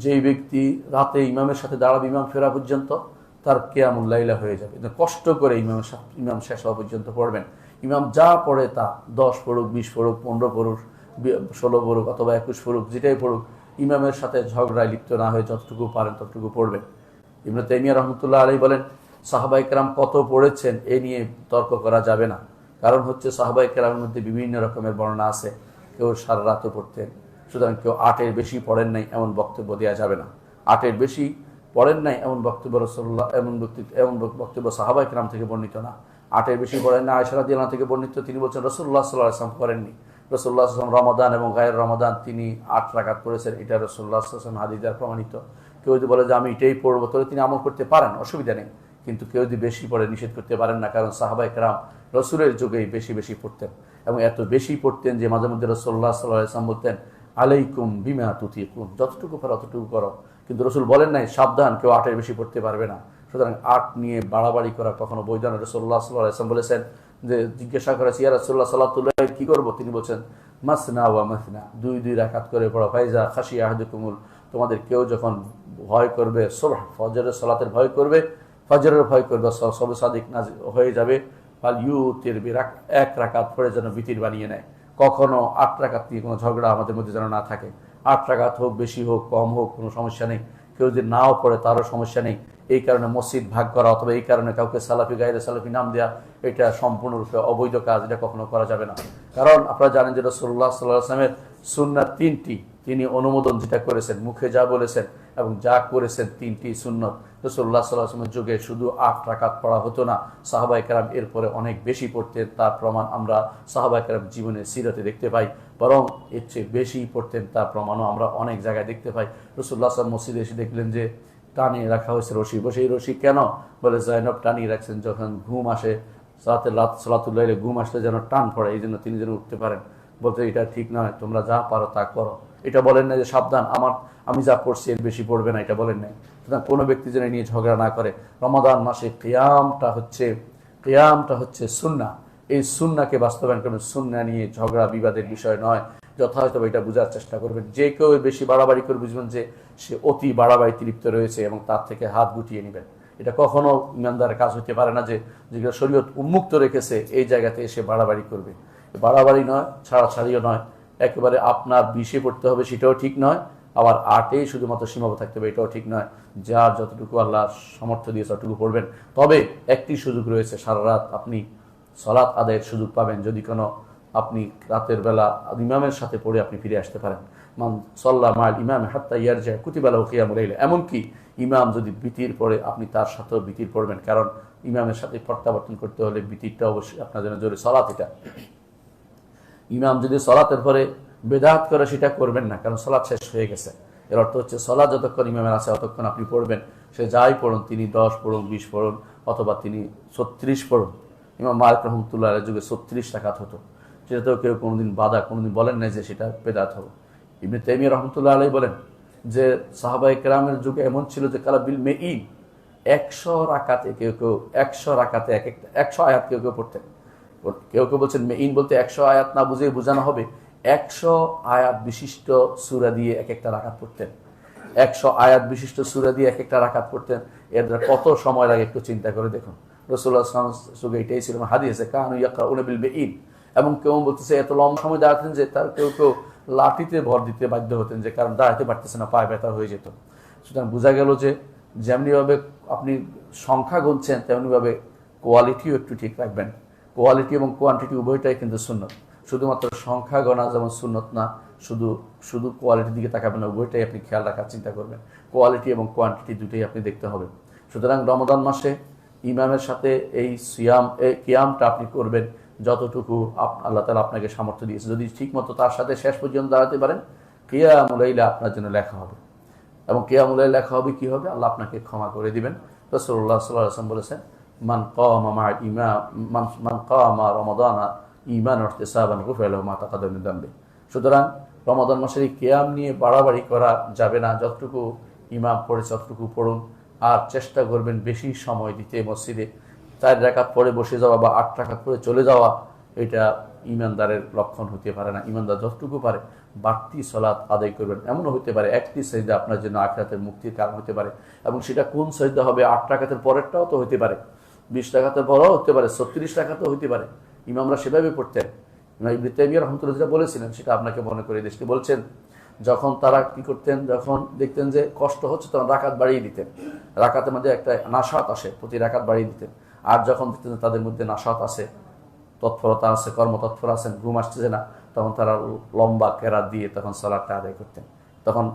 যেই ব্যক্তি রাতে ইমামের সাথে দাঁড়াবে ইমাম ফেরা পর্যন্ত, তার কিয়ামুল লাইলা হয়ে যাবে। কষ্ট করে ইমাম শেষ হওয়া পর্যন্ত পড়বেন। ইমাম যা পড়ে তা 10 পড়ুক, 20 পড়ুক, 15 পড়ুক, 16 পড়ুক অথবা 21 পড়ুক, যেটাই পড়ুক, ইমামের সাথে ঝগড়ায় লিপ্ত না হয়ে যতটুকু পারেন ততটুকু পড়বেন। ইবনে তাইমিয়া রাহমাতুল্লাহ আলাইহি বলেন, সাহাবায়ে কেরাম কত পড়েছেন এ নিয়ে তর্ক করা যাবে না। কারণ হচ্ছে সাহাবায়ে কেরামের মধ্যে বিভিন্ন রকমের বর্ণনা আছে। কেউ সারা রাতও পড়তেন, সুতরাং কেউ 8-এর বেশি পড়েন নাই এমন বক্তব্য দেওয়া যাবে না। 8-এর বেশি পড়েন নাই এমন বক্তব্য রাসূলুল্লাহ এমন বক্তব্য সাহাবায়ে কেরাম থেকে বর্ণিত না। 8-এর বেশি পড়েন না আয়েশা রাদিয়াল্লাহু আনহা থেকে বর্ণিত, তিনি বলছেন রাসূলুল্লাহ সাল্লাল্লাহু আলাইহি ওয়াসাল্লাম করেননি। রাসূলুল্লাহ সাল্লাল্লাহু আলাইহি ওয়াসাল্লাম রমাদান এবং গায়ের রমাদান তিনি 8 রাকাত পড়েছেন, এটা রাসূলুল্লাহ সাল্লাল্লাহু আলাইহি ওয়াসাল্লাম হাদিস দ্বারা প্রমাণিত। কেউ যদি বলে যে আমি এটাই পড়বো, তাহলে তিনি আমল করতে পারেন, অসুবিধা নেই। কিন্তু কেউ যদি বেশি পড়ে নিষেধ করতে পারেন না, কারণ সাহাবায়ে কেরাম রাসূলের যুগেই বেশি পড়তেন এবং এত বেশি পড়তেন যে মাঝে মধ্যে রাসূলুল্লাহ সাল্লাল্লাহু আলাইহি ওয়াসাল্লাম বলতেন, আলাইকুম বিমা তুতিকুন, যতটুকু পারো অতটুকু করো। কিন্তু রাসূল বলেন নাই সাবধান, কেউ 8-এর বেশি পড়তে পারবে না। সুতরাং 8 নিয়ে বাড়াবাড়ি করা কখনো বৈধ না। রাসূলুল্লাহ সাল্লাল্লাহু আলাইহি ওয়াসাল্লাম বলেছেন যে, জিজ্ঞাসা করেছে ইয়া রাসূলুল্লাহ সালাতুল লাইল কি করব? তিনি বলেছেন মাসনা ওয়া মাসনা, 2 রাকাত করে পড়ো। ফাইজা খাশিয়া আহাদুকুমুল, তোমাদের কেউ যখন ভয় করবে, সুবহ ফজরের সালাতের ভয় করবে, ফজরের ভয় করবে, সবে সাদিক নাজিল হয়ে যাবে, ফাল ইউতির এক রাকাত পড়ে যেন বিতির বানিয়ে নেয়। কখনো 8 রাকাত নিয়ে কোনো ঝগড়া আমাদের মধ্যে যেন না থাকে। 8 রাকাত হোক, বেশি হোক, কম হোক, কোনো সমস্যা নেই। কেউ যদি নাও পড়ে তারও সমস্যা নেই। এই কারণে মসজিদ ভাগ করা অথবা এই কারণে কাউকে সালাফি গায়রে সালাফি নাম দেওয়া, এটা সম্পূর্ণরূপে অবৈধ কাজ, এটা কখনো করা যাবে না। কারণ আপনারা জানেন যে রাসূলুল্লাহ সাল্লাল্লাহু আলাইহি ওয়াসাল্লামের সুন্নাত 3টি, তিনি অনুমোদন যেটা করেছেন, মুখে যা বলেছেন এবং যা করেছেন 3টি সুন্নত। রাসূলুল্লাহ সাল্লাল্লাহু আলাইহি ওয়াসাল্লামের যুগে শুধু 8 রাকাত পড়া হতো না, সাহাবায়ে কেরাম এরপরে অনেক বেশি পড়তেন। তার প্রমাণ আমরা সাহাবায়ে কেরাম জীবনের সিরাতে দেখতে পাই। বরং এর চেয়ে বেশি পড়তেন, তার প্রমাণও আমরা অনেক জায়গায় দেখতে পাই। রাসূলুল্লাহ সাল্লাল্লাহু আলাইহি ওয়াসাল্লাম মসজিদে এসে দেখলেন যে টানিয়ে রাখা হয়েছে রশি, বসে এই রশি কেন? বলে জয়নব টানিয়ে রাখছেন, যখন ঘুম আসে সালাতুল লাইলে ঘুম আসলে যেন টান পড়ে, এই জন্য তিনি যেন উঠতে পারেন। বলতে এটা ঠিক নয়, তোমরা যা পারো তা করো। এটা বলেন না যে সাবধান, আমি যা পড়ছি এর বেশি পড়বে না, এটা বলেন নাই। সুতরাং কোনো ব্যক্তি যেন নিয়ে ঝগড়া না করে। রমাদান মাসে কিয়ামটা হচ্ছে সুন্নাহ। এই সুন্নাহকে বাস্তবায়ন করবেন। সুন্নাহ নিয়ে ঝগড়া বিবাদের বিষয় নয়। যথাযথভাবে এটা বোঝার চেষ্টা করবেন। যে কেউ বেশি বাড়াবাড়ি করে বুঝবেন যে সে অতি বাড়াবাড়িতে লিপ্ত রয়েছে এবং তার থেকে হাত গুটিয়ে নেবেন। এটা কখনো ইমানদারের কাজ হতে পারে না যে যেগুলো শরীয়ত উন্মুক্ত রেখেছে এই জায়গাতে এসে বাড়াবাড়ি করবে। বাড়াবাড়ি নয়, ছাড়াছাড়িও নয়, একেবারে আপনার 20-এ পড়তে হবে সেটাও ঠিক নয়, আবার 8-এ শুধুমাত্র সীমাবদ্ধ থাকতে হবে এটাও ঠিক নয়। যার যতটুকু আল্লাহ সামর্থ্য দিয়ে ততটুকু পড়বেন। তবে একটি সুযোগ রয়েছে, সারা রাত আপনি সালাত আদায়ের সুযোগ পাবেন যদি কোনো আপনি রাতের বেলা ইমামের সাথে পড়ে আপনি ফিরে আসতে পারেন। মান সাল্লা মা'আল ইমাম হাত্তা ইয়ারজা কুতিবা লাহু কিয়ামুল লাইল। এমনকি ইমাম যদি বিতির পড়ে আপনি তার সাথেও বিতির পড়বেন, কারণ ইমামের সাথে প্রত্যাবর্তন করতে হলে বিতিরটা অবশ্যই আপনার জন্য জরুরি। সালাত এটা ইমাম যদি সালাতের পরে বেদাত করে সেটা করবেন না, কারণ সালাত শেষ হয়ে গেছে। এর অর্থ হচ্ছে সালাত যতক্ষণ ইমামের আছে ততক্ষণ আপনি পড়বেন। সে যাই পড়ুন, তিনি 10 পড়ুন, 20 পড়ুন অথবা তিনি 36 পড়ুন। ইমাম মালিক রাহমাতুল্লাহ যুগে 36 রাকাত হতো, সেটাতেও কেউ কোনোদিন কোনোদিন বলেন নাই যে সেটা বেদাত হবে। ইবনে তাইমিয়া রাহমাতুল্লাহ আলাইহি বলেন যে সাহাবায়ে কেরামের যুগে এমন ছিল যে কালা বিল মেইন 100 রাকাতে কেউ 100 রাকাতে 100 আয়াত কেউ পড়তেন। কেউ বলছেন মেইন বলতে 100 আয়াত না বুঝে বোঝানো হবে 100 আয়াত বিশিষ্ট সূরা দিয়ে এক একটা রাকাত পড়তেন। 100 আয়াত বিশিষ্ট সূরা দিয়ে এক একটা রাকাত পড়তেন। এর কত সময় লাগে একটু চিন্তা করে দেখুন। রাসূলুল্লাহ সাল্লাল্লাহু আলাইহি ওয়াসাল্লাম এটাই ছিল হাদিসে, কানু ইয়াকরাউনা বিল মেইন। এবং কেউ বলতেছে এত লম্বা সময় দাঁড়াতেন যে তার কেউ লাঠিতে ভর দিতে বাধ্য হতেন, যে কারণ দাঁড়াতে পারতেছে না, পায়ে ব্যথা হয়ে যেত। সুতরাং বোঝা গেল যে যেমনিভাবে আপনি সংখ্যা গুনছেন তেমনিভাবে কোয়ালিটিও একটু ঠিক রাখবেন। কোয়ালিটি এবং কোয়ান্টিটি উভয়টাই কিন্তু সুন্নত। শুধুমাত্র সংখ্যা গণা যেমন সুন্নত না, শুধু কোয়ালিটির দিকে তাকাবেন না, উভয়টাই আপনি খেয়াল রাখার চিন্তা করবেন। কোয়ালিটি এবং কোয়ান্টিটি দুটোই আপনি দেখতে হবে। সুতরাং রমাদান মাসে ইমামের সাথে এই কিয়ামটা আপনি করবেন যতটুকু আল্লাহ তাআলা আপনাকে সামর্থ্য দিয়েছে। যদি ঠিকমতো তার সাথে শেষ পর্যন্ত দাঁড়াতে পারেন, কিয়ামুল লাইলে আপনার জন্য লেখা হবে, এবং কিয়ামুল লাইলে লেখা হবে কি হবে, আল্লাহ আপনাকে ক্ষমা করে দিবেন। রাসূলুল্লাহ সাল্লাল্লাহু আলাইহি ওয়াসাল্লাম বলেছেন, মান কামা রমাদানা ঈমানান ওয়া ইহতিসাবান গুফিরা লাহু মা তাকাদ্দামা মিন যামবি। সুতরাং রমাদান মাসের এই কিয়াম নিয়ে বাড়াবাড়ি করা যাবে না। যতটুকু ইমাম পড়েছে ততটুকু পড়ুন, আর চেষ্টা করবেন বেশি সময় দিতে মসজিদে। 4 রাকাত পড়ে বসে যাওয়া বা 8 রাকাত পড়ে চলে যাওয়া, এটা ইমানদারের লক্ষণ হতে পারে না। ইমানদার যতটুকু পারে বাড়তি সালাত আদায় করবেন। এমনও হতে পারে একটি সাজদা আপনার জন্য আখিরাতের মুক্তির কারণ হতে পারে, এবং সেটা কোন সাজদা হবে, 8 রাকাতের পরেরটাও তো হতে পারে, 20 রাকাতের পরেও হতে পারে, 36 রাকাতও হতে পারে। ইমামরা সেভাবে পড়তেন। ইমাম ইবনে তাইমিয়া রাহমাতুল্লাহ যেটা বলেছিলেন সেটা আপনাকে মনে করে দিচ্ছি। বলছেন, যখন তারা কি করতেন, যখন দেখতেন যে কষ্ট হচ্ছে তখন রাকাত বাড়িয়ে দিতেন, রাকাতের মধ্যে একটা নাশাত আসে, প্রতি রাকাত বাড়িয়ে দিতেন। আর যখন দেখতেন তাদের মধ্যে নাশাত আছে, তৎপরতা আছে, কর্মতৎপর আছেন, ঘুম আসছে না, তখন তারা লম্বা কেরাত দিয়ে তখন সালাতটা আদায় করতেন। তখন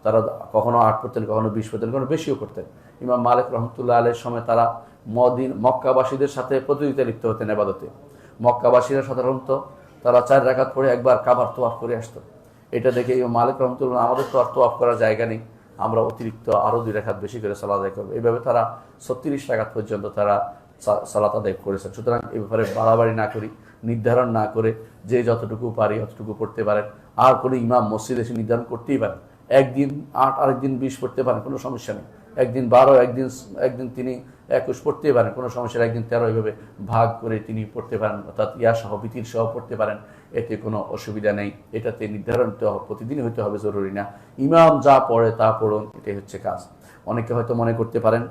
তারা কখনো 8 পড়তেন, কখনো 20 পড়তেন, কখনো বেশিও করতেন। ইমাম মালিক রহমতুল্লাহ আলাইহির সময় তারা মক্কাবাসীদের সাথে প্রতিযোগিতা লিপ্ত হতেন ইবাদতে। মক্কাবাসীরা সাধারণত তারা 4 রাকাত পড়ে একবার কাবার তোয়াফ করে আসতো। এটা দেখে ইমাম মালিক রহমতুল্লাহ, আমাদের তো আর তোয়াফ করার জায়গা নেই, আমরা অতিরিক্ত আরও 2 রাকাত বেশি করে সালাত আদায় করবো। এইভাবে তারা 36 রাকাত পর্যন্ত তারা সালাত আদায় করেছেন। সুতরাং এই ব্যাপারে বাড়াবাড়ি না করি, নির্ধারণ না করে যে যতটুকু পারি অতটুকু পড়তে পারেন। আর কোনো ইমাম মসজিদে এসে নির্ধারণ করতেই পারেন, একদিন 8 আরেকদিন 20 পড়তে পারেন, কোনো সমস্যা নেই। একদিন 12, একদিন তিনি 21 পড়তেই পারেন, কোনো সমস্যা। একদিন 13, এইভাবে ভাগ করে তিনি পড়তে পারেন, অর্থাৎ সহ বিতির সহ পড়তে পারেন, এতে কোনো অসুবিধা নেই। এটাতে নির্ধারণ প্রতিদিনই হইতে হবে জরুরি না। ইমাম যা পড়ে তা পড়ুন, এটাই হচ্ছে কাজ। অনেকে হয়তো মনে করতে পারেন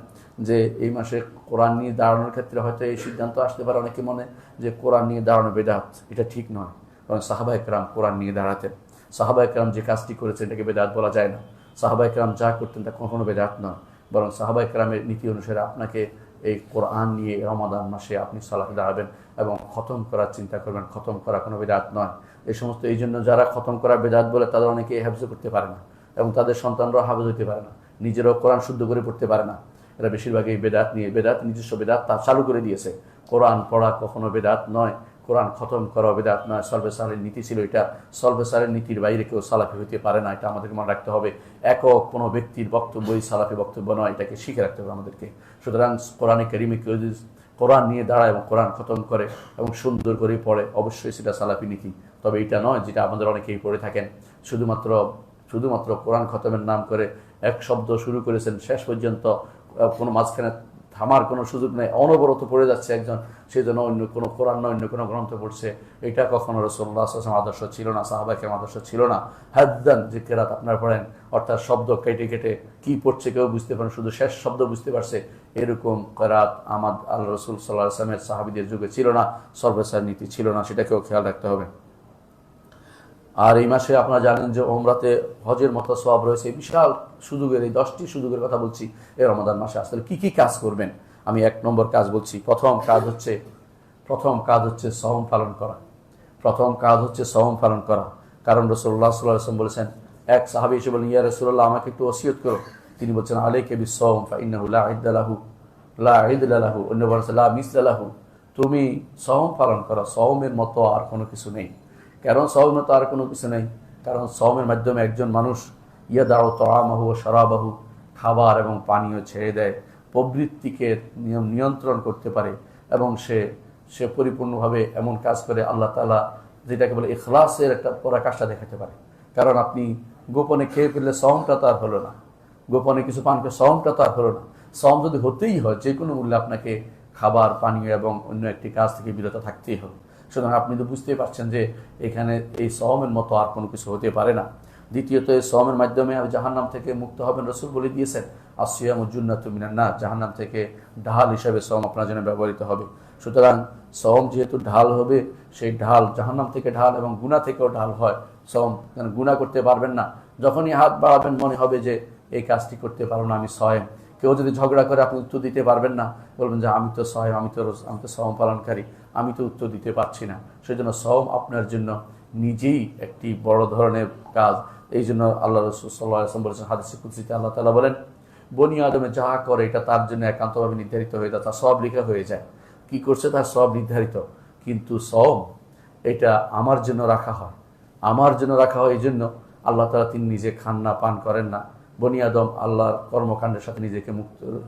যে এই মাসে কোরআন নিয়ে দাঁড়ানোর ক্ষেত্রে হয়তো এই সিদ্ধান্ত আসতে পারে অনেকে মনে, যে কোরআন নিয়ে দাঁড়ানো বেদাত। এটা ঠিক নয়, কারণ সাহাবায়ে কেরাম কোরআন নিয়ে দাঁড়াতেন। সাহাবায়ে কেরাম যে কাজটি করেছেন এটাকে বেদাত বলা যায় না। সাহাবায়ে কেরাম যা করতেন তা কখনো বেদাত নয়, বরং সাহাবায়ে কেরামের নীতি অনুসারে আপনাকে এই কোরআন নিয়ে রমাদান মাসে আপনি সালাতে দাঁড়াবেন এবং খতম করার চিন্তা করবেন। খতম করা কোনো বেদাত নয়। এই সমস্ত এই জন্য যারা খতম করা বেদাত বলে তাদের অনেকে হেফজ করতে পারে না, এবং তাদের সন্তানরাও হাফেজ হতে পারে না, নিজেরাও কোরআন শুদ্ধ করে পড়তে পারে না। এরা বেশিরভাগই বেদাত নিয়ে, বেদাত নিজস্ব বেদাত তা চালু করে দিয়েছে। কোরআন পড়া কখনো বেদাত নয়, কোরআন খতম করা বেদাত নয়। সলবে সালের নীতি ছিল এটা। সলবে সালের নীতির বাইরে কেউ সালাফি হইতে পারে না, এটা আমাদেরকে মনে রাখতে হবে। একক কোনো ব্যক্তির বক্তব্যই সালাফি বক্তব্য নয়, এটাকে শিখে রাখতে হবে আমাদেরকে। সুতরাং কোরআনে কারিমে কেউ যদি কোরআন নিয়ে দাঁড়ায় এবং কোরআন খতম করে এবং সুন্দর করে পড়ে, অবশ্যই সেটা সালাফি নীতি। তবে এটা নয় যেটা আমাদের অনেকেই পড়ে থাকেন, শুধুমাত্র কোরআন খতমের নাম করে এক শব্দ শুরু করেছেন, শেষ পর্যন্ত কোনো মাঝখানে থামার কোনো সুযোগ নেই, অনবরত পড়ে যাচ্ছে একজন, সেই জন্য অন্য কোনো কোরআন নয় অন্য কোনো গ্রন্থ পড়ছে। এটা কখনো রাসূলুল্লাহ সাল্লাল্লাহু আলাইহি ওয়াসাল্লাম আদর্শ ছিল না, সাহাবায়ে কেরাম আদর্শ ছিল না। হাদ্দান যে কেরাত আপনারা পড়েন, অর্থাৎ শব্দ কেটে কেটে কি পড়ছে কেউ বুঝতে পারেন, শুধু শেষ শব্দ বুঝতে পারছে, এরকম কেরাত আল্লাহ রাসূল সাল্লাল্লাহু আলাইহি ওয়াসাল্লামের সাহাবীদের যুগে ছিল না, সর্বসার নীতি ছিল না, সেটাকেও খেয়াল রাখতে হবে। আর এই মাসে আপনারা জানেন যে ওমরাতে হজের মতো সওয়াব রয়েছে। বিশাল সুযোগের, এই 10টি সুযোগের কথা বলছি এই রমাদান মাসে। আসলে কি কি কাজ করবেন, আমি 1 নম্বর কাজ বলছি। প্রথম কাজ হচ্ছে সওম পালন করা। প্রথম কাজ হচ্ছে সওম পালন করা। কারণ রাসূলুল্লাহ সাল্লাল্লাহু আলাইহি ওয়াসাল্লাম বলেছেন, এক সাহাবী এসে বলেন, ইয়া রাসূলুল্লাহ, আমাকে একটু ওসিয়ত করো। তিনি বলছেন, আলাইকা বিস-সাওম ফাইন্নাহু লা ইদ্দা লাহু অন্য বলেছে লা মিসলা লাহু। তুমি সওম পালন করো, সওমের মতো আর কোনো কিছু নেই। কারণ সওমের মতো আর কোনো কিছু নেই, কারণ সওমের মাধ্যমে একজন মানুষ ইয়াদাউ তাআমাহু ওয়া শারাবাহু, খাবার এবং পানীয় ছেড়ে দেয়, প্রবৃত্তিকে নিয়ন্ত্রণ করতে পারে, এবং সে পরিপূর্ণভাবে এমন কাজ করে আল্লাহ তাআলা যেটাকে বলে ইখলাসের একটা পরাকাষ্ঠা দেখাতে পারে। কারণ আপনি গোপনে খেয়ে ফেললে সওমটা তো আর হলো না, গোপনে কিছু পান করে সওমটা তো আর হলো না। সওম যদি হতেই হয়, যে কোনো মূল্যে আপনাকে খাবার পানীয় এবং অন্য একটি কাজ থেকে বিরত থাকতেই হবে। সুতরাং আপনি তো বুঝতেই পারছেন যে এখানে এই সওমের মতো আর কোনো কিছু হতে পারে না। দ্বিতীয়ত, এই সওমের মাধ্যমে জাহান্নাম থেকে মুক্ত হবেন। রাসূল বলে দিয়েছেন, আসিয়ামু জুন্নাতুম মিনান নার, জাহান্নাম থেকে ঢাল হিসাবে সওম আপনার জন্য ব্যবহৃত হবে। সুতরাং সওম যেহেতু ঢাল হবে, সেই ঢাল জাহান্নাম থেকে ঢাল এবং গুনাহ থেকেও ঢাল হয়। সওম গুনাহ করতে পারবেন না, যখনই হাত বাড়াবেন মনে হবে যে এই কাজটি করতে পারবো না, আমি সওম। কেউ যদি ঝগড়া করে আপনি উত্তর দিতে পারবেন না, বলবেন যে আমি তো সওম, আমি তো সওম পালনকারী, আমি তো উত্তর দিতে পারছি না। সেই জন্য সওম আপনার জন্য নিজেই একটি বড় ধরনের কাজ। এই জন্য আল্লাহ রাসূল সাল্লাল্লাহু আলাইহি ওয়াসাল্লাম বলেছেন, হাদিসে কুদসিতে আল্লাহ তাআলা বলেন, বনি আদমে যা করে এটা তার জন্য একান্তভাবে নির্ধারিত হয়ে যায়, তার সব লেখা হয়ে যায়, কি করছে তার সব নির্ধারিত। কিন্তু সওম এটা আমার জন্য রাখা হয়, আমার জন্য রাখা হয়। এই জন্য আল্লাহ তাআলা তিনি নিজে খান না, পান করেন না। বনি আদম আল্লাহর কর্মকাণ্ডের সাথে নিজেকে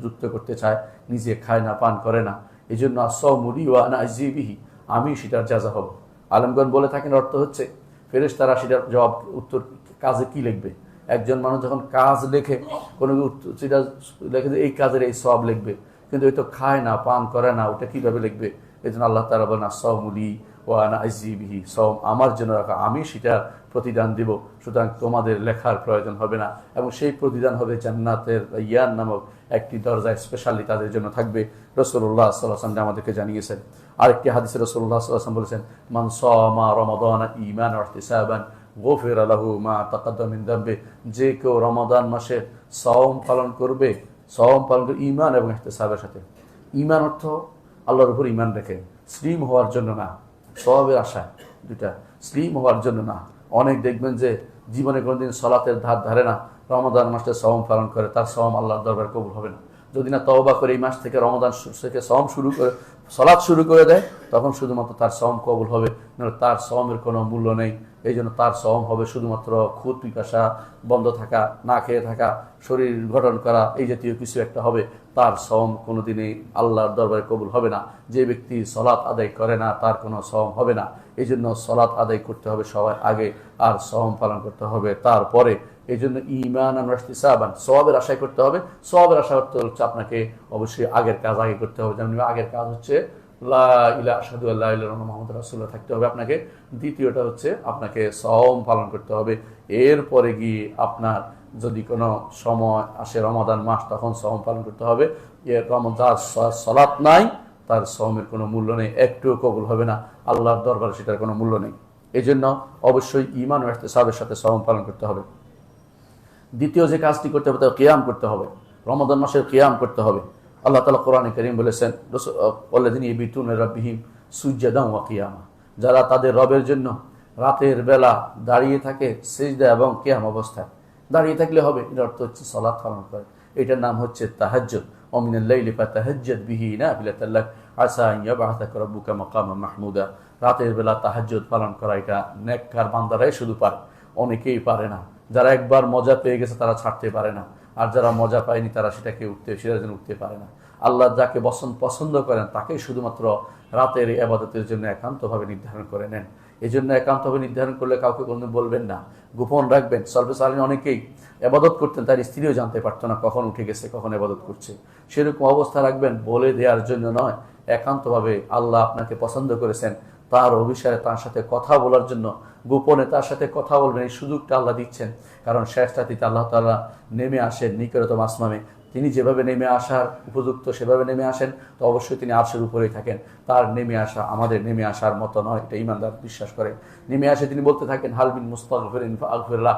যুক্ত করতে চায়, নিজে খায় না, পান করে না। এই জন্য আস-সাওমু লি ওয়া আনা আজজি বিহি, আমি সেটার যাজা হব। আলেমগণ বলে থাকেন অর্থ হচ্ছে ফেরেশতারা সেটার জবাব উত্তর কাজে কি লিখবে। একজন মানুষ যখন কাজ লেখে, কোনো সেটা লেখে যে এই কাজের এই সওয়াব লিখবে, কিন্তু ওই তো খায় না, পান করে না, ওটা কিভাবে লিখবে? এই জন্য আল্লাহ তাআলা বলেন আস-সাওমু লি ওয়া আনা আজজি বিহি, সওম আমার জন্য রাখা, আমি সেটার প্রতিদান দিব, সুতরাং তোমাদের লেখার প্রয়োজন হবে না। এবং সেই প্রতিদান হবে জান্নাতের রায়্যান নামক একটি দরজা, স্পেশালি তাদের জন্য থাকবে। রাসূলুল্লাহ সাল্লাল্লাহু আলাইহি ওয়াসাল্লাম আমাদেরকে জানিয়েছেন। আরেকটি হাদিসে রাসূলুল্লাহ সাল্লাল্লাহু আলাইহি ওয়াসাল্লাম বলেছেন, মান সামা রমাদান ঈমানান ওয়া ইহতিসাবান গুফিরা লাহু মা তাকাদ্দামা মিন যামবি, যে কেউ রমাদান মাসে সাওম পালন করবে, সাওম পালন করে ঈমান এবং ইহতিসাবের সাথে। ঈমান অর্থ আল্লাহর উপর ঈমান রেখে, স্লিম হওয়ার জন্য না, সওয়াবের আশায়, দুটা, স্লিম হওয়ার জন্য না। অনেক দেখবেন যে জীবনে কোনোদিন সালাতের ধার ধারে না, রমাদান মাসে সাওম পালন করে, তার সাওম আল্লাহর দরবারে কবুল হবে না। যদি না তওবা করে এই মাস থেকে, রমাদান থেকে সাওম শুরু করে, সালাত শুরু করে দেয়, তখন শুধুমাত্র তার সাওম কবুল হবে, নাহলে তার সাওমের কোনো মূল্য নেই। এই জন্য তার সাওম হবে শুধুমাত্র ক্ষুধা পিপাসা বন্ধ থাকা, না খেয়ে থাকা, শরীর গঠন করা, এই জাতীয় কিছু একটা হবে। তার সাওম কোনোদিনই আল্লাহর দরবারে কবুল হবে না। যে ব্যক্তি সালাত আদায় করে না, তার কোনো সাওম হবে না। এই জন্য সালাত আদায় করতে হবে সবার আগে, আর সাওম পালন করতে হবে তারপরে। এই জন্য ঈমানান ওয়া ইহতিসাবান, সওয়াবের আশায় করতে হবে। সওয়াবের আশা করতে হচ্ছে আপনাকে অবশ্যই আগের কাজ আগে করতে হবে। যেমন আগের কাজ হচ্ছে লা ইলাহা আশহাদু আল্লা ইলাহা ইল্লাল্লাহ মুহাম্মাদুর রাসূলুল্লাহ থাকতে হবে আপনাকে। দ্বিতীয়টা হচ্ছে আপনাকে সাওম পালন করতে হবে। এরপরে গিয়ে আপনার যদি কোনো সময় আসে রমাদান মাস, তখন সাওম পালন করতে হবে। এর রমজান সালাত নাই, তার সাওমের কোনো মূল্য নেই, একটুও কবুল হবে না, আল্লাহর দরবারে সেটার কোনো মূল্য নেই। এই জন্য অবশ্যই ঈমান ও ইহতিসাবের সাথে সাওম পালন করতে হবে। দ্বিতীয় যে কাজটি করতে হবে, তা কিয়াম করতে হবে। রমাদান মাসের কিয়াম করতে হবে। আল্লাহ তাআলা কোরআনে কারীম বলেছেন, ওয়াল্লাযীনা ইয়াবিতুনা লিরাব্বিহিম সুজদান ওয়া কিয়ামা, যারা তাদের রবের জন্য রাতের বেলা দাঁড়িয়ে থাকে সিজদা এবং কিয়াম অবস্থায়। দাঁড়িয়ে থাকলে হবে, এর অর্থ হচ্ছে সালাত পালন করে। এটার নাম হচ্ছে তাহাজ্জুদ। ওয়া মিনাল লাইলি ফাতাহাজ্জাদ বিহি নাফিলাতান লাক আসা আন ইয়াবআসাকা রাব্বুকা মাকামান মাহমুদা। রাতের বেলা তাহাজ্জুদ পালন করা এটা নেককার বান্দারাই শুধু পারে, অনেকেই পারে না। যারা একবার মজা পেয়ে গেছে তারা ছাড়তে পারে না, আর যারা মজা পায়নি তারা সেটার জন্য উঠতে পারে না। আল্লাহ যাকে পছন্দ করেন তাকেই শুধুমাত্র রাতের ইবাদতের জন্য একান্তভাবে নির্ধারণ করে নেন। এই জন্য একান্তভাবে নির্ধারণ করলে কাউকে কোনোদিন বলবেন না, গোপন রাখবেন। সলফে সালেহিন অনেকেই ইবাদত করতেন, তার স্ত্রীও জানতে পারতো না কখন উঠে গেছে, কখন ইবাদত করছে। সেরকম অবস্থা রাখবেন, বলে দেওয়ার জন্য নয়, একান্তভাবে আল্লাহ আপনাকে পছন্দ করেছেন, তার অভিসারে তার সাথে কথা বলার জন্য গোপনে তার সাথে কথা বলবেন, এই সুযোগটা আল্লাহ দিচ্ছেন। কারণ শেষ রাতিতে আল্লাহ তাআলা নেমে আসেন নিকটতম আসমানে। তিনি যেভাবে নেমে আসার উপযুক্ত সেভাবে নেমে আসেন, তো অবশ্যই তিনি আরশের উপরেই থাকেন। তার নেমে আসা আমাদের নেমে আসার মতো নয়, এটা ঈমানদার বিশ্বাস করে। নেমে আসে তিনি বলতে থাকেন, হাল মিন মুস্তাগফিরিন ফাগফির লাহ,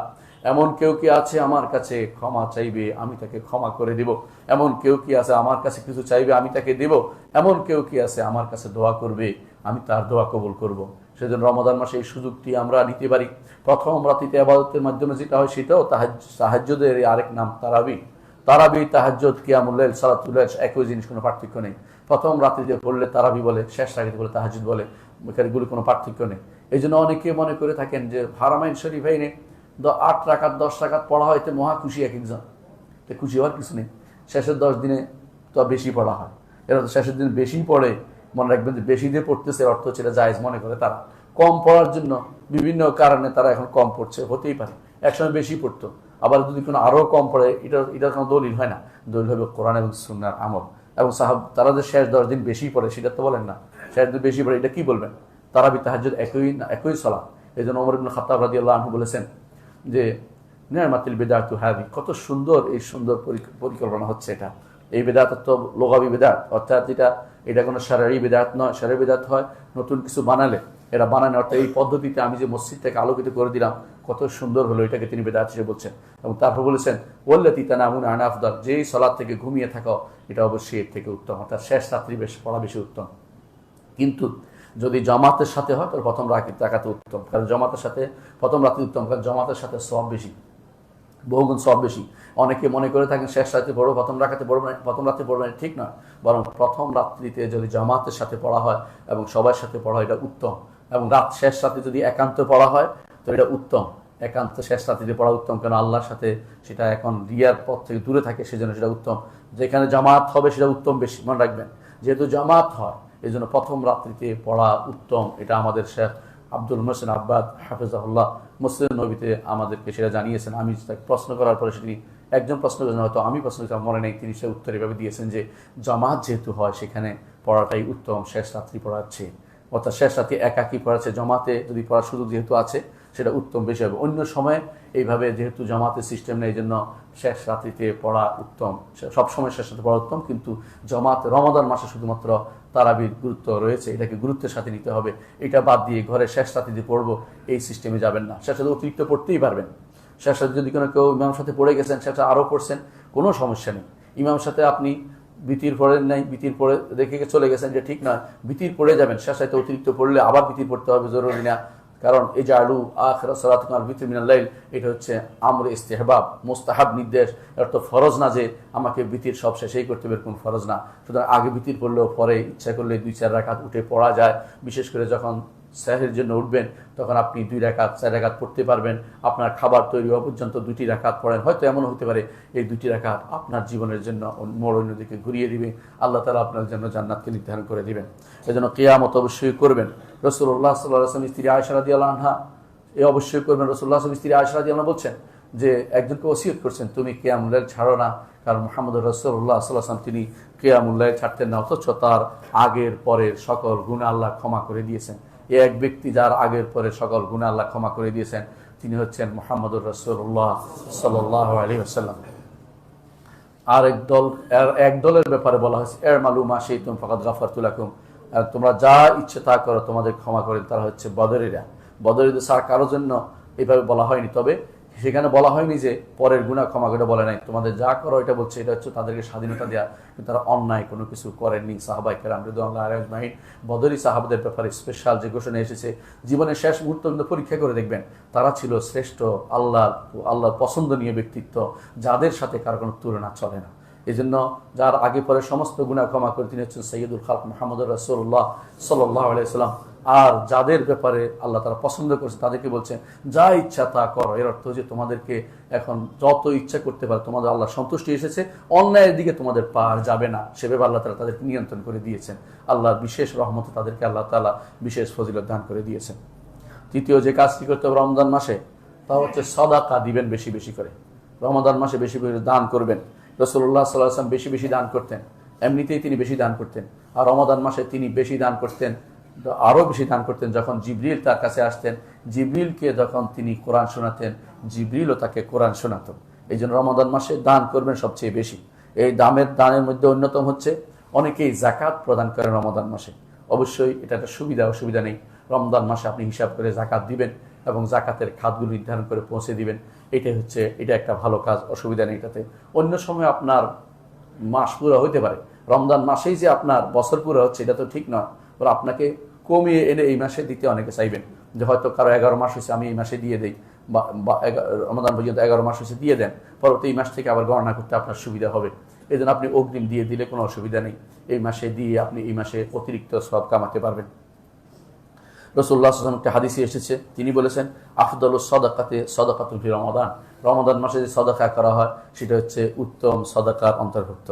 এমন কেউ কি আছে আমার কাছে ক্ষমা চাইবে, আমি তাকে ক্ষমা করে দিব। এমন কেউ কি আছে আমার কাছে কিছু চাইবে, আমি তাকে দেব। এমন কেউ কি আছে আমার কাছে দোয়া করবে, আমি তার দোয়া কবুল করব। সেজন্য রমাদান মাসে এই সুযোগটি আমরা নিতে পারি। প্রথম রাতিতে ইবাদতের মাধ্যমে যেটা হয় সেটাও তাহাজ্জুদের আরেক নাম তারাবি। তারাবি, তাহাজ্জুদ, কিয়ামুল লাইল, সালাতুল লাইল একই জিনিস, কোনো পার্থক্য নেই। প্রথম রাতিতে পড়লে তারাবি বলে, শেষ রাতিতে বলে তাহাজ্জুদ বলে, এগুলি কোনো পার্থক্য নেই। এই জন্য অনেকে মনে করে থাকেন যে হারামাইন শরীফাইনে 8 রাকাত 10 রাকাত পড়া হয়, এতে মহা খুশি এক একজন। তো খুশি হওয়ার কিছু নেই। শেষের 10 দিনে তো বেশি পড়া হয়, এরা তো শেষের দিন বেশি পড়ে। মনে রাখবেন যে বেশি দিয়ে পড়তেছে অর্থ হচ্ছে এটা জায়েজ মনে করে তারা। কম পড়ার জন্য বিভিন্ন কারণে তারা এখন কম পড়ছে, হতেই পারে। একসময় বেশি পড়তো, আবার যদি কোনো আরও কম পড়ে, এটার কোনো দলিল হয় না। দলিল হবে কোরআন এবং সুন্নাহর আমল। এবং তারা যে শেষ 10 দিন বেশি পড়ে সেটা তো বলেন না, শেষ দিন বেশি পড়ে, এটা কি বলবেন? তারাবি তাহাজ্জুদ একই সালাত। এই জন্য ওমর ইবনে খাত্তাব রাদিয়াল্লাহু আনহু বলেছেন যে নি'মাতুল বিদআতু হাযি, কত সুন্দর এই সুন্দর পরিকল্পনা হচ্ছে এটা। এই বিদআত তো লুগাবি বিদআত, অর্থাৎ এটা কোনো শারঈ বিদআত নয়। শারঈ বিদআত হয় নতুন কিছু বানালে, এটা বানানো অর্থাৎ এই পদ্ধতিতে আমি যে মসজিদটাকে আলোকিত করে দিলাম কত সুন্দর হলো, এটাকে তিনি বিদআত হিসেবে বলছেন। এবং তারপর বলেছেন ওয়াল্লাতী তানামুনা আনহা আফদাল, যেই সালাত থেকে ঘুমিয়ে থাকো এটা অবশ্যই এর থেকে উত্তম, অর্থাৎ শেষ রাত্রি পড়া বেশি উত্তম। কিন্তু যদি জামাতের সাথে হয় তাহলে প্রথম রাকাতে উত্তম, কারণ জামাতের সাথে প্রথম রাতে উত্তম, কারণ জামাতের সাথে সওয়াব বেশি। বহুগুণ সব বেশি। অনেকে মনে করে থাকেন শেষ রাতে পড়বো, প্রথম রাতে পড়বো না, প্রথম রাতে পড়বো না, ঠিক নয়। বরং প্রথম রাত্রিতে যদি জামাতের সাথে পড়া হয় এবং সবার সাথে পড়া হয় এটা উত্তম, এবং শেষ রাতে যদি একান্ত পড়া হয় তো এটা উত্তম। একান্ত শেষ রাত্রিতে পড়া উত্তম, কেন আল্লাহর সাথে সেটা এখন রিয়ার পথ থেকে দূরে থাকে, সেজন্য সেটা উত্তম। যেখানে জামাত হবে সেটা উত্তম বেশি, মনে রাখবেন। যেহেতু জামাত হয় এই জন্য প্রথম রাত্রিতে পড়া উত্তম। এটা আমাদের শেখ আব্দুল মোহসেন আব্বাদ হাফিজাহুল্লাহ মুসলিম নবীতে আমাদেরকে সেটা জানিয়েছেন। আমি তাকে প্রশ্ন করার পরে সেটি একজন প্রশ্ন করেছেন, হয়তো আমি প্রশ্ন করেছি মনে নেই, তিনি সে উত্তর এভাবে দিয়েছেন যে জামাত যেহেতু হয় সেখানে পড়াটাই উত্তম শেষ রাত্রি পড়াচ্ছে, অর্থাৎ শেষ রাত্রি একাকি পড়াচ্ছে। জামাতে যদি পড়ার সুযোগ যেহেতু আছে সেটা উত্তম বেশি হবে। অন্য সময়ে এইভাবে যেহেতু জামাতের সিস্টেম নেই এই জন্য শেষ রাত্রিতে পড়া উত্তম, সবসময় শেষ রাতে পড়া উত্তম। কিন্তু জামাত রমাদান মাসে শুধুমাত্র তারাবির গুরুত্ব রয়েছে, এটাকে গুরুত্বের সাথে নিতে হবে। এটা বাদ দিয়ে ঘরে শেষ রাত্রিতে পড়বো এই সিস্টেমে যাবেন না। শেষ রাতে অতিরিক্ত পড়তেই পারবেন। শেষ রাতে যদি কেউ ইমামের সাথে পড়ে গেছেন সেটা আরও পড়ছেন, কোনো সমস্যা নেই। ইমামের সাথে আপনি বিতির পড়েন নাই, বিতির পড়ে রেখে চলে গেছেন, যে ঠিক নয়, বিতির পড়ে যাবেন। শেষ রাতে অতিরিক্ত পড়লে আবার বিতির পড়তে হবে, জরুরি না। কারণ এই যে আলু আখিরা সালাতুকুম আল বিতর মিনাল লাইল, এটা হচ্ছে আমর ইস্তেহবাব, মুস্তাহাব নির্দেশ। এর তো ফরজ না যে আমাকে বিতির সব শেষেই করতে হবে, এরকম ফরজ না। সুতরাং আগে বিতির পড়লেও পরে ইচ্ছা করলে 2-4 রাকাত উঠে পড়া যায়। বিশেষ করে যখন সেহরির জন্য উঠবেন তখন আপনি 2 রাকাত 4 রাকাত পড়তে পারবেন। আপনার খাবার তৈরি হওয়া পর্যন্ত 2টি রাকাত পড়েন। হয়তো এমন হতে পারে এই 2টি রাকাত আপনার জীবনের জন্য মোড় অন্যদিকে ঘুরিয়ে দিবে, আল্লাহ তাআলা আপনার জন্য জান্নাতকে নির্ধারণ করে দিবেন। এজন্য কিয়ামত অবশ্যই করবেন। রাসূলুল্লাহ সাল্লাল্লাহু আলাইহি ওয়াসাল্লাম স্ত্রী আয়েশা রাদিয়াল্লাহু আনহা এই অবশ্যই করবেন। রাসূলুল্লাহ সাল্লাল্লাহু আলাইহি ওয়াসাল্লাম স্ত্রী আয়েশা রাদিয়াল্লাহু আনহা বলছেন যে একজনকে ওসিয়ত করছেন, তুমি কিয়ামুল লাইল ছাড়ো না। কারণ মুহাম্মদুর রাসূলুল্লাহ সাল্লাল্লাহু আলাইহি ওয়াসাল্লাম তিনি কিয়ামুল লাইল ছাড়তেন না, অথচ তার আগের পরের সকল গুনাহ আল্লাহ ক্ষমা করে দিয়েছেন। এক ব্যক্তি যার আগের পরে সকল গুনাহ আল্লাহ ক্ষমা করে দিয়েছেন তিনি হচ্ছেন মুহাম্মদুর রাসূলুল্লাহ সাল্লাল্লাহু আলাইহি ওয়াসাল্লাম। আর এক দলের ব্যাপারে বলা হয়েছে ইরমালু মা শাইতুম ফাকাদ গাফারতু লাকুম, তোমরা যা ইচ্ছে তা করো তোমাদের ক্ষমা করেন। তারা হচ্ছে বদরেরা। বদরেদের ছাড়া কারোর জন্য এইভাবে বলা হয়নি, তবে সেখানে বলা হয়নি যে পরের গুনাহ ক্ষমা করে, বলে নাই তোমাদের যা করো এটা বলছে। এটা হচ্ছে তাদেরকে স্বাধীনতা দেওয়া, কিন্তু তারা অন্যায় কোনো কিছু করেননি। সাহাবায়ে কেরাম রিদওয়ানুল্লাহি আলাইহিম আজমাইন বদরি সাহাবাদের ব্যাপারে স্পেশাল যে ঘোষণা এসেছে, জীবনের শেষ মুহূর্ত পর্যন্ত পরীক্ষা করে দেখবেন, তারা ছিল শ্রেষ্ঠ আল্লাহর পছন্দনীয় ব্যক্তিত্ব, যাদের সাথে কারো কোনো তুলনা চলে না। এই জন্য যার আগে পরে সমস্ত গুনাহ ক্ষমা করে তিনি হচ্ছেন সৈয়দুল খালক মুহাম্মদুর রাসূলুল্লাহ সাল্লাল্লাহু আলাইহি ওয়াসাল্লাম। আর যাদের ব্যাপারে আল্লাহ তারা পছন্দ করছে তাদেরকে বলছেন যা ইচ্ছা তা করো। এর অর্থ যে তোমাদেরকে এখন যত ইচ্ছা করতে পারো, তোমাদের আল্লাহ সন্তুষ্টি এসেছে, অন্যায়ের দিকে তোমাদের পা যাবে না, সেভাবে আল্লাহ তাআলা তাদেরকে নিয়ন্ত্রণ করে দিয়েছেন। আল্লাহর বিশেষ রহমতে তাদেরকে আল্লাহ তাআলা বিশেষ ফজিলত দান করে দিয়েছেন। তৃতীয় যে কাজটি করতে হবে রমজান মাসে, তা হচ্ছে সাদাকা দিবেন বেশি বেশি করে। রমজান মাসে বেশি বেশি দান করবেন। রাসূলুল্লাহ সাল্লাল্লাহু আলাইহি ওয়াসাল্লাম বেশি বেশি দান করতেন, এমনিতেই তিনি বেশি দান করতেন। আর রমাদান মাসে তিনি বেশি দান করতেন, আরও বেশি দান করতেন যখন জিবরিল তার কাছে আসতেন। জিবরিলকে যখন তিনি কোরআন শোনাতেন, জিবরিলও তাকে কোরআন শোনাতেন। এই জন্য রমাদান মাসে দান করবেন সবচেয়ে বেশি। এই দানের মধ্যে অন্যতম হচ্ছে অনেকেই জাকাত প্রদান করেন রমাদান মাসে। অবশ্যই এটা একটা সুবিধা, অসুবিধা নেই। রমজান মাসে আপনি হিসাব করে জাকাত দিবেন এবং জাকাতের খাতগুলো নির্ধারণ করে পৌঁছে দিবেন। এটা একটা ভালো কাজ, অসুবিধা নেই এটাতে। অন্য সময় আপনার মাস পুরো হইতে পারে, রমজান মাসেই যে আপনার বছর পুরো হচ্ছে এটা তো ঠিক নয়। আপনাকে কমিয়ে এনে এই মাসে দিতে অনেকে চাইবেন, যে হয়তো কারো 11 মাস হয়েছে আমি এই মাসে দিয়ে দেই, বা রমজান পর্যন্ত 11 মাস হয়েছে দিয়ে দেন, পরবর্তী এই মাস থেকে আবার গণনা করতে আপনার সুবিধা হবে। এই জন্য আপনি অগ্রিম দিয়ে দিলে কোনো অসুবিধা নেই। এই মাসে দিয়ে আপনি এই মাসে অতিরিক্ত সওয়াব কামাতে পারবেন। রাসূলুল্লাহ সাল্লাল্লাহু আলাইহি ওয়াসাল্লাম একটা হাদিসে এসেছে, তিনি বলেছেন আফদালুস সাদাকাতে সাদাকাতুল ফি রমাদান। রমাদান মাসে যে সাদাকা করা হয় সেটা হচ্ছে উত্তম সাদাকার অন্তর্ভুক্ত।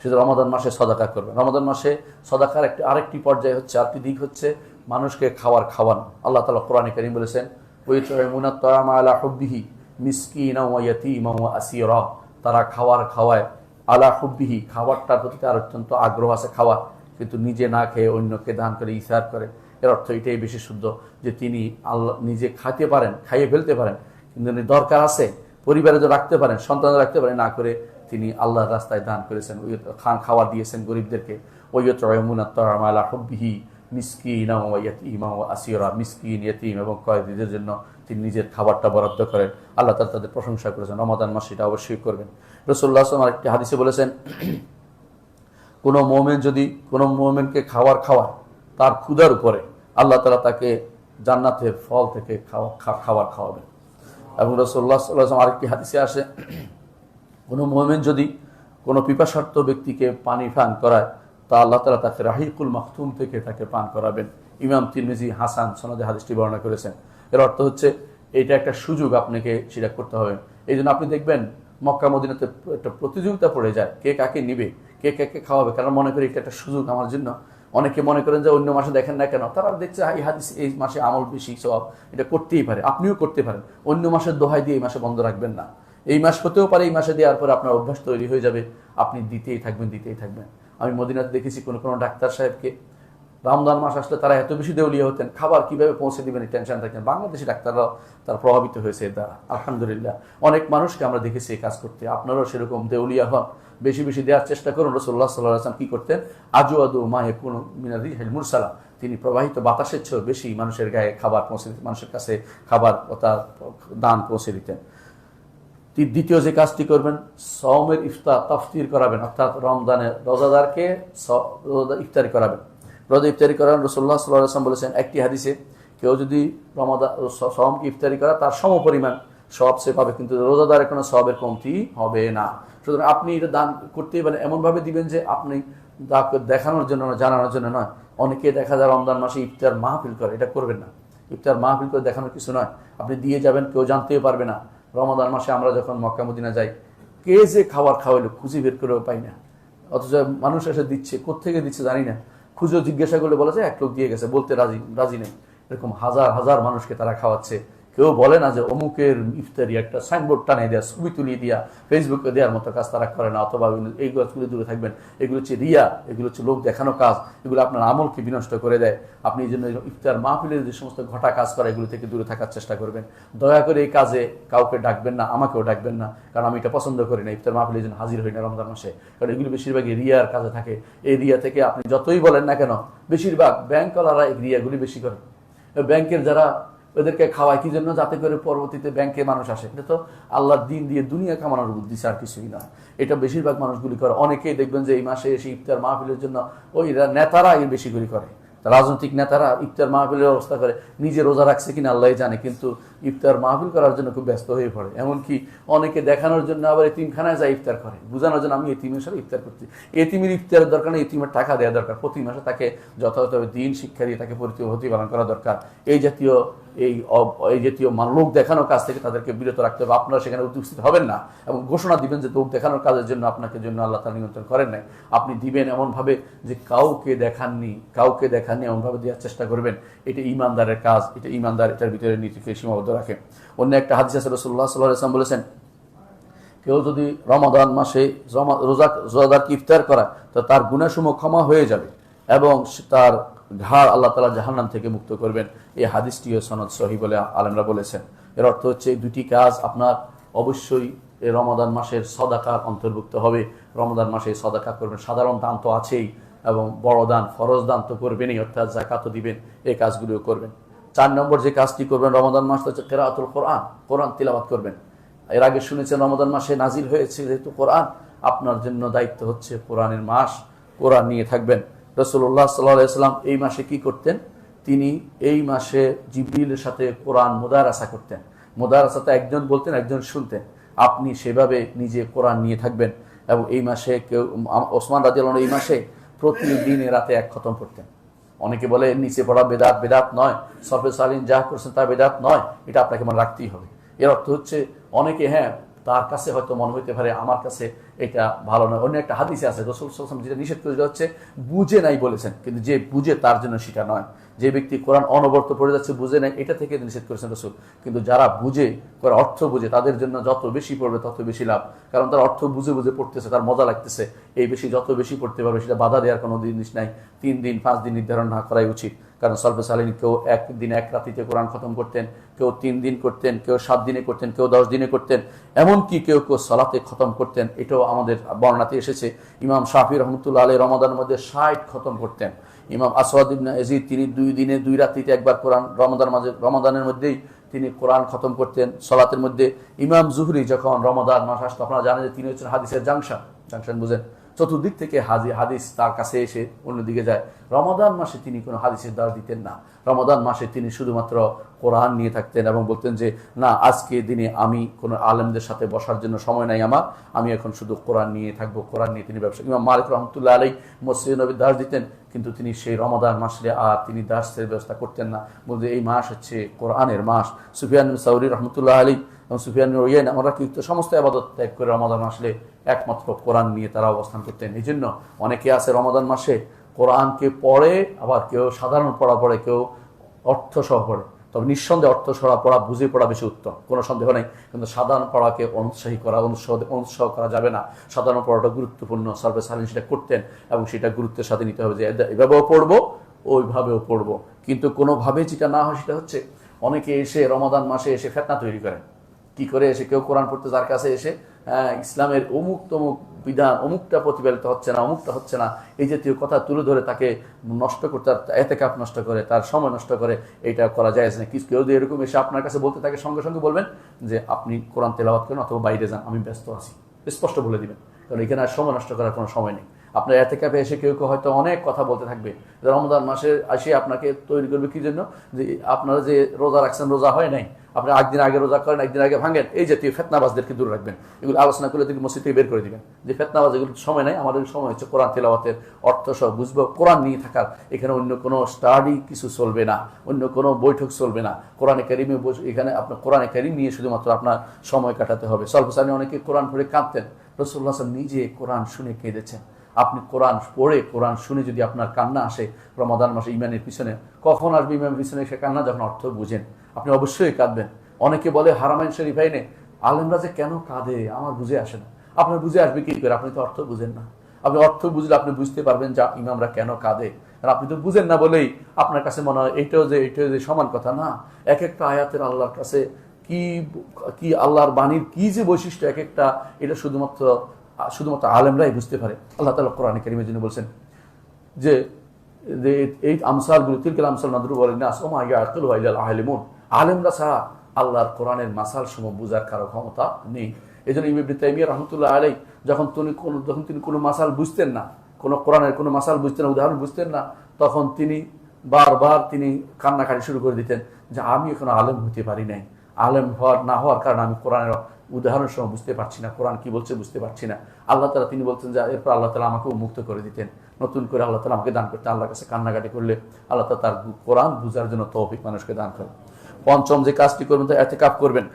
সেটা রমাদান মাসে সাদাকা করবেন। রমাদান মাসে সাদাকার আরেকটি পর্যায় হচ্ছে, আরেকটি দিক হচ্ছে মানুষকে খাওয়ানো। আল্লাহ তাআলা কোরআনে কারীম বলেছেন ওয়াইতুইমুনাত তাআমা আলা হুব্বিহি মিসকিনা ওয়া ইয়াতীমা ওয়া আসীরা। তারা খাওয়ায় আলা হুব্বিহি, খাবারটার প্রতি তার অত্যন্ত আগ্রহ আছে খাওয়ার, কিন্তু নিজে না খেয়ে অন্যকে দান করে ইসার করে। এর অর্থ এটাই বেশি শুদ্ধ যে তিনি আল্লাহ নিজে খাইয়ে ফেলতে পারেন, কিন্তু দরকার আছে পরিবারে তো রাখতে পারেন, সন্তান রাখতে পারেন, না করে তিনি আল্লাহর রাস্তায় দান করেছেন, খাওয়ার দিয়েছেন গরিবদেরকে। ওয়াইতুইমুনাত তাআমা আলা হুব্বিহি মিসকিনা ওয়া ইয়াতীমা ওয়া আসীরা। মিসকিন, ইয়াতীম এবং কয়েদিদের জন্য তিনি নিজের খাবারটা বরাদ্দ করেন। আল্লাহ তাআলা তাদের প্রশংসা করেছেন। রমাদান মাসে এটা অবশ্যই করবেন। রাসূলুল্লাহ সাল্লাল্লাহু আলাইহি ওয়াসাল্লাম একটি হাদিসে বলেছেন কোনো মুমিনকে খাওয়ায় তার ক্ষুধার উপরে আল্লাহ তাআলা তাকে জান্নাতের ফল থেকে খাবার খাওয়াবেন। এবং রাসূলুল্লাহ সাল্লাল্লাহু আলাইহি ওয়াসাল্লাম আরেকটি হাদিসে আসে, কোনো মুমিন যদি কোনো পিপাসার্ত ব্যক্তিকে পানি পান করায় তা আল্লাহ তাআলা তাকে রাহিকুল মাখতুম থেকে তাকে পান করাবেন। ইমাম তিরমিজি হাসান সনদে হাদিসটি বর্ণনা করেছেন। এর অর্থ হচ্ছে এটা একটা সুযোগ, আপনাকে সেটা করতে হবে। এই জন্য আপনি দেখবেন মক্কা মদিনাতে একটা প্রতিযোগিতা পড়ে যায়, কে কাকে নিবে, কে কাকে খাওয়াবে, কারণ মনে করি এটা একটা সুযোগ আমার জন্য। অনেকে মনে করেন যে অন্য মাসে দেখেন না কেন, তারা দেখছে এই হাদিস এই মাসে আমল বেশি, সব এটা করতেই পারে, আপনিও করতে পারেন। অন্য মাসের দোহাই দিয়ে এই মাসে বন্ধ রাখবেন না। এই মাস হতেও পারে এই মাসে দেওয়ার পরে আপনার অভ্যাস তৈরি হয়ে যাবে, আপনি দিতেই থাকবেন, দিতেই থাকবেন। আমি মদিনাতে দেখেছি কোনো কোনো ডাক্তার সাহেবকে রমজান মাস আসলে তারা এত বেশি দেউলিয়া হতেন, খাবার কিভাবে পৌঁছে দিবেন এই টেনশন থাকতেন। বাংলাদেশি ডাক্তাররাও তারা প্রভাবিত হয়েছে এর দ্বারা, আলহামদুলিল্লাহ। অনেক মানুষকে আমরা দেখেছি এই কাজ করতে। আপনারাও সেরকম দেউলিয়া হন, বেশি বেশি দেওয়ার চেষ্টা করুন। রাসূলুল্লাহ সাল্লাল্লাহু আলাইহি ওয়াসাল্লাম কি করতেন? আজওয়াদু মা ইয়াকুনু মিনার রিহিল মুরসালা, তিনি প্রবাহিত বাতাসের চেয়েও বেশি মানুষের গায়ে খাবার পৌঁছে দিতেন, মানুষের কাছে খাবার তা দান পৌঁছে দিতেন। দ্বিতীয় যে কাজটি করবেন, সওমের ইফতার তাফতির করাবেন, অর্থাৎ রমজানের রোজাদারকে ইফতারি করাবেন। রোজা ইফতারি করাবেন। রাসূলুল্লাহ সাল্লাল্লাহু আলাইহি ওয়াসাল্লাম বলেছেন একটি হাদিসে, কেউ যদি রমাদান সওমকে ইফতারি করা তার সমপরিমাণ সওয়াব সে পাবে, কিন্তু রোজাদারের কোনো সওয়াবের কমতি হবে না। সুতরাং আপনি এটা দান করতেই পারেন, এমনভাবে দিবেন যে আপনি দেখানোর জন্য, জানানোর জন্য নয়। অনেকে দেখা যায় রমজান মাসে ইফতার মাহফিল করে, এটা করবেন না। ইফতার মাহফিল করে দেখানোর কিছু নয়, আপনি দিয়ে যাবেন, কেউ জানতেও পারবে না। রমাদান মাসে আমরা যখন মক্কা মদিনা যাই, কে যে খাবার খাওয়াইলো খুঁজে বের করেও পাই না, অথচ মানুষ এসে দিচ্ছে, কোত্থেকে দিচ্ছে জানি না। খুঁজে জিজ্ঞাসা করলে বলা যায় এক লোক দিয়ে গেছে, বলতে রাজি নেই। এরকম হাজার হাজার মানুষকে তারা খাওয়াচ্ছে। কেউ বলে না যে অমুকের ইফতারি একটা সাইনবোর্ড টানিয়ে দেওয়া, ছবি তুলিয়ে দেওয়া, ফেসবুকে দেওয়ার মতো কাজ তারা করে না। অথবা এই কাজগুলো দূরে থাকবেন। এগুলো হচ্ছে রিয়া, এগুলো হচ্ছে লোক দেখানো কাজ, এগুলো আপনার আমলকে বিনষ্ট করে দেয়। আপনি এই জন্য ইফতার মাহফিলের যে সমস্ত ঘটা কাজ করে এগুলো থেকে দূরে থাকার চেষ্টা করবেন। দয়া করে এই কাজে কাউকে ডাকবেন না, আমাকেও ডাকবেন না, কারণ আমি এটা পছন্দ করি না। ইফতার মাহফিলের জন্য হাজির হই না রমজান মাসে, কারণ এগুলো বেশিরভাগই রিয়ার কাজে থাকে। এই রিয়া থেকে আপনি যতই বলেন না কেন, বেশিরভাগ ব্যাংকওয়ালারা এই রিয়াগুলি বেশি করে। ব্যাংকের যারা ওদেরকে খাওয়ায় কি জন্য? যাতে করে পরবর্তীতে ব্যাংকে মানুষ আসে। এটা তো আল্লাহর দিন দিয়ে দুনিয়া কামানোর বুদ্ধি, আর কিছুই না। এটা বেশিরভাগ মানুষগুলি করে। অনেকেই দেখবেন যে এই মাসে এসে ইফতার মাহফিলের জন্য ওই নেতারা এই বেশি করে করে, রাজনৈতিক নেতারা ইফতার মাহফিলের ব্যবস্থা করে, নিজে রোজা রাখছে কিনা আল্লাহ জানে, কিন্তু ইফতার মাহফিল করার জন্য খুব ব্যস্ত হয়ে পড়ে। এমনকি অনেকে দেখানোর জন্য আবার এতিমখানায় যায় ইফতার করে, বোঝানোর জন্য আমি এতিমের সাথে ইফতার করছি। এতিমের ইফতারের দরকার নেই, এতিমের টাকা দেওয়া দরকার। প্রতি মাসে তাকে যথাযথভাবে দিন শিক্ষা দিয়ে তাকে প্রতি পালন করা দরকার। এই জাতীয় লোক দেখানোর কাজ থেকে তাদেরকে বিরত রাখতে হবে। আপনারা সেখানে উপস্থিত হবেন না এবং ঘোষণা দিবেন যে লোক দেখানোর কাজের জন্য আপনাকে জন্য আল্লাহ তাআলা নিয়ন্ত্রণ করেন নাই। আপনি দিবেন এমনভাবে যে কাউকে দেখাননি এমনভাবে দেওয়ার চেষ্টা করবেন। এটা ঈমানদারের কাজ, এটা ঈমানদার এটার ভিতরে নীতিকে সীমাবদ্ধ রাখে। অন্য একটা হাদিস আছে, রাসূলুল্লাহ সাল্লাল্লাহু আলাইহি ওয়াসাল্লাম বলেছেন, কেউ যদি রমাদান মাসে রোজাদারকে ইফতার করায় তো তার গুনাহসমূহ ক্ষমা হয়ে যাবে এবং তার ঘাড় আল্লাহ তাআলা জাহান্নাম থেকে মুক্ত করবেন। এই হাদিসটিও সনদ সহিহ বলে আলেমরা বলেছেন। এর অর্থ হচ্ছে এই দুটি কাজ আপনার অবশ্যই এই রমাদান মাসের সদাকার অন্তর্ভুক্ত হবে। রমাদান মাসে সদাকা করবেন, সাধারণ দান তো আছেই, এবং বড় দান ফরজ দান তো করবেনই, অর্থাৎ যাকাতও দিবেন, এই কাজগুলিও করবেন। 4 নম্বর যে কাজটি করবেন রমাদান মাস হচ্ছে কিরাআতুল কোরআন, কোরআন তিলাওয়াত করবেন। এর আগে শুনেছেন রমাদান মাসে নাজিল হয়েছে যেহেতু কোরআন, আপনার জন্য দায়িত্ব হচ্ছে কোরআনের মাস, কোরআন নিয়ে থাকবেন। রাসূলুল্লাহ সাল্লাল্লাহু আলাইহি ওয়াসাল্লাম এই মাসে কি করতেন? তিনি এই মাসে জিবরিলের সাথে কোরআন মুদারাসা করতেন। মুদারাসাতে একজন বলতেন, একজন শুনতেন। আপনি সেভাবে নিজে কোরআন নিয়ে থাকবেন। এবং এই মাসে কেউ, ওসমান রাদিয়াল্লাহু আনহু এই মাসে প্রতিদিন রাতে 1 খতম করতেন। অনেকে বলে নিচে পড়া বেদাত নয়, সরফে সালিন যা করছেন তা বেদাত নয়, এটা আপনাকে মনে রাখতেই হবে। এর অর্থ হচ্ছে অনেকে তার কাছে হয়তো মনে হইতে পারে আমার কাছে এটা ভালো নয়। অন্য একটা হাদিসে আছে রাসূল সাল্লাল্লাহু আলাইহি ওয়াসাল্লাম যেটা নিষেধ করে হচ্ছে বুঝে নাই বলেছেন, কিন্তু যে বুঝে তার জন্য সেটা নয়। যে ব্যক্তি কোরআন অনবরত পড়ে যাচ্ছে বুঝে নাই, এটা থেকে নিষেধ করেছেন রাসূল। কিন্তু যারা বুঝে, অর্থ বুঝে, তাদের জন্য যত বেশি পড়বে তত বেশি লাভ। কারণ তার অর্থ বুঝে পড়তেছে, তার মজা লাগতেছে। এই যত বেশি পড়তে পারবে সেটা বাধা দেওয়ার কোনো জিনিস নাই। 3 দিন 5 দিন নির্ধারণ না করাই উচিত। কারণ সলফে সালেহিন কেউ 1 দিন 1 রাতিতে কোরআন খতম করতেন, কেউ 3 দিন করতেন, কেউ 7 দিনে করতেন, কেউ 10 দিনে করতেন, এমনকি কেউ সালাতে খতম করতেন। এটাও আমাদের বর্ণনাতে এসেছে। ইমাম শাফি রহমতুল্লাহ আলাইহি রমাদানের মধ্যে 60 খতম করতেন। ইমাম আসওয়াদ ইবনে ইয়াজিদ তিনি 2 দিনে 2 রাতিতে একবার কোরআন রমাদানের মধ্যেই তিনি কোরআন খতম করতেন সালাতের মধ্যে। ইমাম জুহরি যখন রমাদান মাস আসতো, আপনারা জানেন যে তিনি হচ্ছেন হাদিসের জাংশন বুঝেন, চতুর্দিক থেকে হাদিস তার কাছে এসে অন্যদিকে যায়। রমাদান মাসে তিনি কোনো হাদিসের দ্বারা দিতেন না। রমাদান মাসে তিনি শুধুমাত্র কোরআন নিয়ে থাকতেন এবং বলতেন যে না, আজকে দিনে আমি কোনো আলেমদের সাথে বসার জন্য সময় নাই আমার, আমি এখন শুধু কোরআন নিয়ে থাকবো। কোরআন নিয়ে তিনি ব্যবসা। ইমাম মালিক রহমতুল্লাহ আলাইহি মসজিদে নববীর দাস দিতেন, কিন্তু তিনি সেই রমাদান মাসে আর তিনি দাসের ব্যবস্থা করতেন না। বলতে এই মাস হচ্ছে কোরআনের মাস। সুফিয়ান সাউরি রহমতুল্লাহ আলাইহি এবং সুফিয়ান ওয়াইন আমরা কিন্তু সমস্ত ইবাদত ত্যাগ করে রমাদান আসলে একমাত্র কোরআন নিয়ে তারা অবস্থান করতেন। এই জন্য অনেকে আছে রমাদান মাসে কোরআনকে পড়ে, আবার কেউ সাধারণ পড়া পড়ে, কেউ অর্থ সহ পড়ে। তবে নিঃসন্দেহে অর্থ সহ পড়া, বুঝে পড়া বেশি উত্তম, কোনো সন্দেহ নেই। কিন্তু সাধারণ পড়াকে অনুৎসাহী করা, অনুৎসাহ করা যাবে না। সাধারণ পড়াটা গুরুত্বপূর্ণ, সালফে সালেহিন সেটা করতেন এবং সেটা গুরুত্বের সাথে নিতে হবে যে এভাবেও পড়বো, ওইভাবেও পড়বো। কিন্তু কোনোভাবে যেটা না হয় সেটা হচ্ছে অনেকে এসে রমাদান মাসে এসে ফিতনা তৈরি করেন। কি করে এসে কেউ কোরআন পড়তে যার কাছে এসে ইসলামের অমুক তমুক বিধান, অমুকটা প্রতিপালিত হচ্ছে না, অমুকটা হচ্ছে না, এই জাতীয় কথা তুলে ধরে তাকে নষ্ট করতে, এতেকাফ নষ্ট করে, তার সময় নষ্ট করে। এটা করা যায় না। কেউ যদি এরকম এসে আপনার কাছে বলতে থাকে, সঙ্গে সঙ্গে বলবেন যে আপনি কোরআন তেলাওয়াত করেন অথবা বাইরে যান, আমি ব্যস্ত আছি, স্পষ্ট বলে দিবেন। কারণ এখানে আর সময় নষ্ট করার কোনো সময় নেই। আপনার এতেকাফে এসে কেউ হয়তো অনেক কথা বলতে থাকবে। রমজান মাসে এসে আপনাকে তৈরি করবে কি জন্য? যে আপনারা যে রোজা রাখছেন, রোজা হয় নাই, আপনি একদিন আগে রোজা করেন, একদিন আগে ভাঙেন, এই জাতীয় ফেতনাবাজদেরকে দূরে রাখবেন। এগুলো আলোচনা করলে থেকে মসজিদ থেকে বের করে দিবেন যে ফেতনাবাজ, এগুলো সময় নাই। আমাদের সময় হচ্ছে কোরআন তেলাওয়াতের, অর্থ সহ বুঝবো, কোরআন নিয়ে থাকার। এখানে অন্য কোনো স্টাডি কিছু চলবে না, অন্য কোনো বৈঠক চলবে না। কোরআনে কারিমে এখানে আপনার কোরআনে কারিম নিয়ে শুধুমাত্র আপনার সময় কাটাতে হবে। সলফসানি অনেকে কোরআন পড়ে কাঁদতেন, রাসূলুল্লাহ সাল্লাল্লাহু আলাইহি ওয়াসাল্লাম নিজে কোরআন শুনে কেঁদেছেন। আপনি কোরআন পড়ে, কোরআন শুনে যদি আপনার কান্না আসে রমাদান মাসে ইমানের পিছনে, কখন আসবে ইমানের পিছনে সে কান্না? যখন অর্থ বুঝেন, আপনি অবশ্যই কাঁদবেন। অনেকে বলে হারামাইন শরীফাইনে আলেমরা যে কেন কাঁদে, আমার বুঝে আসে না। আপনার বুঝে আসবে কি করে? আপনি তো অর্থ বুঝেন না। আপনি অর্থ বুঝলে আপনি বুঝতে পারবেন যে ইমামরা কেন কাঁদে। আর আপনি তো বুঝেন না বলেই আপনার কাছে মনে হয় এইটাও যে সমান কথা না। এক একটা আয়াতের আল্লাহর কাছে কি আল্লাহর বাণীর কি যে বৈশিষ্ট্য এক একটা, এটা শুধুমাত্র আলেমরাই বুঝতে পারে। আল্লাহ তাআলা কোরআনে কারীমের জন্য বলছেন যে এই আমসালগুলো, তিলকাল আমসাল নাদরিবু লিন-নাস ওয়া মা ইয়াকিলুহা ইল্লাল আলিমুন। আলেমরা ছাড়া আল্লাহর কোরআনের মাসাল সমূহ বুঝার কারো ক্ষমতা নেই। এই জন্য ইবনে তাইমিয়া রাহমাতুল্লাহ আলাইহি যখন তিনি কোনো মাসাল বুঝতেন না, কোনো কোরআনের কোনো মাসাল বুঝতেন না, উদাহরণ বুঝতেন না, তখন তিনি বারবার কান্নাকাটি শুরু করে দিতেন যে আমি এখনো আলেম হতে পারি নাই। আলেম না হওয়ার কারণে আমি কোরআনের উদাহরণ সময় বুঝতে পারছি না, কোরআন কি বলছে বুঝতে পারছি না। আল্লাহ তাআলা তিনি বলতেন যে এরপর আল্লাহ তাআলা আমাকে মুক্ত করে দিতেন, নতুন করে আল্লাহ তাআলা আমাকে দান করতেন। আল্লাহর কাছে কান্নাকাটি করলে আল্লাহ তাআলা তার কোরআন বুঝার জন্য তৌফিক মানুষকে দান করেন। পঞ্চম যে কাজটি করবেন তা ইতিকাফ করবেন।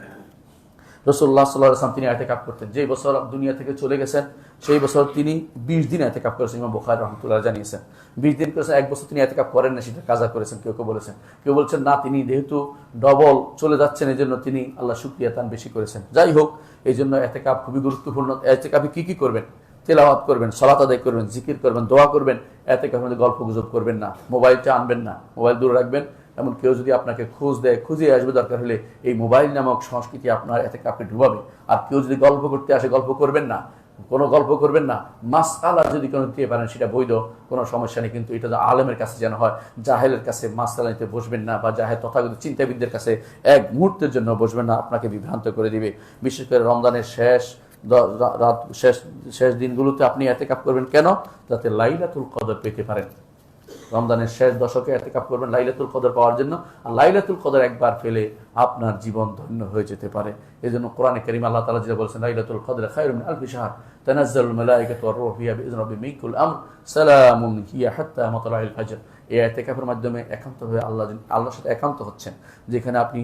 রাসূলুল্লাহ সাল্লাল্লাহু আলাইহি ওয়াসাল্লাম তিনি ইতিকাফ করতেন। যে বছর দুনিয়া থেকে চলে গেছেন সেই বছর তিনি 20 দিন ইতিকাফ করেছেন। ইমাম বুখারী রাহমাতুল্লাহ জানিয়েছেন 20 দিন করেছেন। এক বছর তিনি ইতিকাফ করেন না, সেটা কাজা করেছেন। কেউ বলেছেন, কেউ বলছেন না, তিনি যেহেতু ডবল চলে যাচ্ছেন এই জন্য তিনি আল্লাহ শুকরিয়া তান বেশি করেছেন। যাই হোক, এই জন্য ইতিকাফ খুবই গুরুত্বপূর্ণ। ইতিকাফে কি করবেন? তেলাওয়াত করবেন, সালাত আদায় করবেন, জিকির করবেন, দোয়া করবেন। ইতিকাফের মধ্যে গল্প গুজব করবেন না, মোবাইলটা আনবেন না, মোবাইল দূরে রাখবেন। এমন কেউ যদি আপনাকে খোঁজ দেয়, খুঁজে আসবে, দরকার হলে এই মোবাইল নামক সংস্কৃতি আপনার ইতিকাফে ডুবাবে। আর কেউ যদি গল্প করতে আসে, গল্প করবেন না, কোনো গল্প করবেন না। মাসআলা যদি কোনো দিতে পারেন সেটা বৈধ, কোনো সমস্যা নেই। কিন্তু এটা আলেমের কাছে যেন হয়, জাহেলের কাছে মাসআলা নিতে বসবেন না, বা জাহেল তথাগত চিন্তাবিদদের কাছে এক মুহূর্তের জন্য বসবেন না, আপনাকে বিভ্রান্ত করে দিবে। বিশেষ করে রমজানের শেষ দিনগুলোতে আপনি ইতিকাফ করবেন কেন? যাতে লাইলাতুল কদর পেতে পারেন। রমজানের শেষ দশকে ইতিকাফ করবেন লাইলাতুল কদর পাওয়ার জন্য। আর লাইলাতুল কদর একবার পেলে আপনার জীবন ধন্য হয়ে যেতে পারে। এই জন্য কোরআনে কারীমে আল্লাহ তাআলা যেটা বলেছেন, লাইলাতুল কদর খায়রুম মিন আলফি শাহর তানাজ্জালুল মালায়েকাতু ওয়ার রূহু ফিহা বিইذن রাব্বিহিম মিন কুল্লি আমর সালামুন হিয়া হাত্তা মাতলাইল ফজর। এই ইতিকাফের মাধ্যমে একান্তভাবে আল্লাহর সাথে একান্ত হচ্ছেন, যেখানে আপনি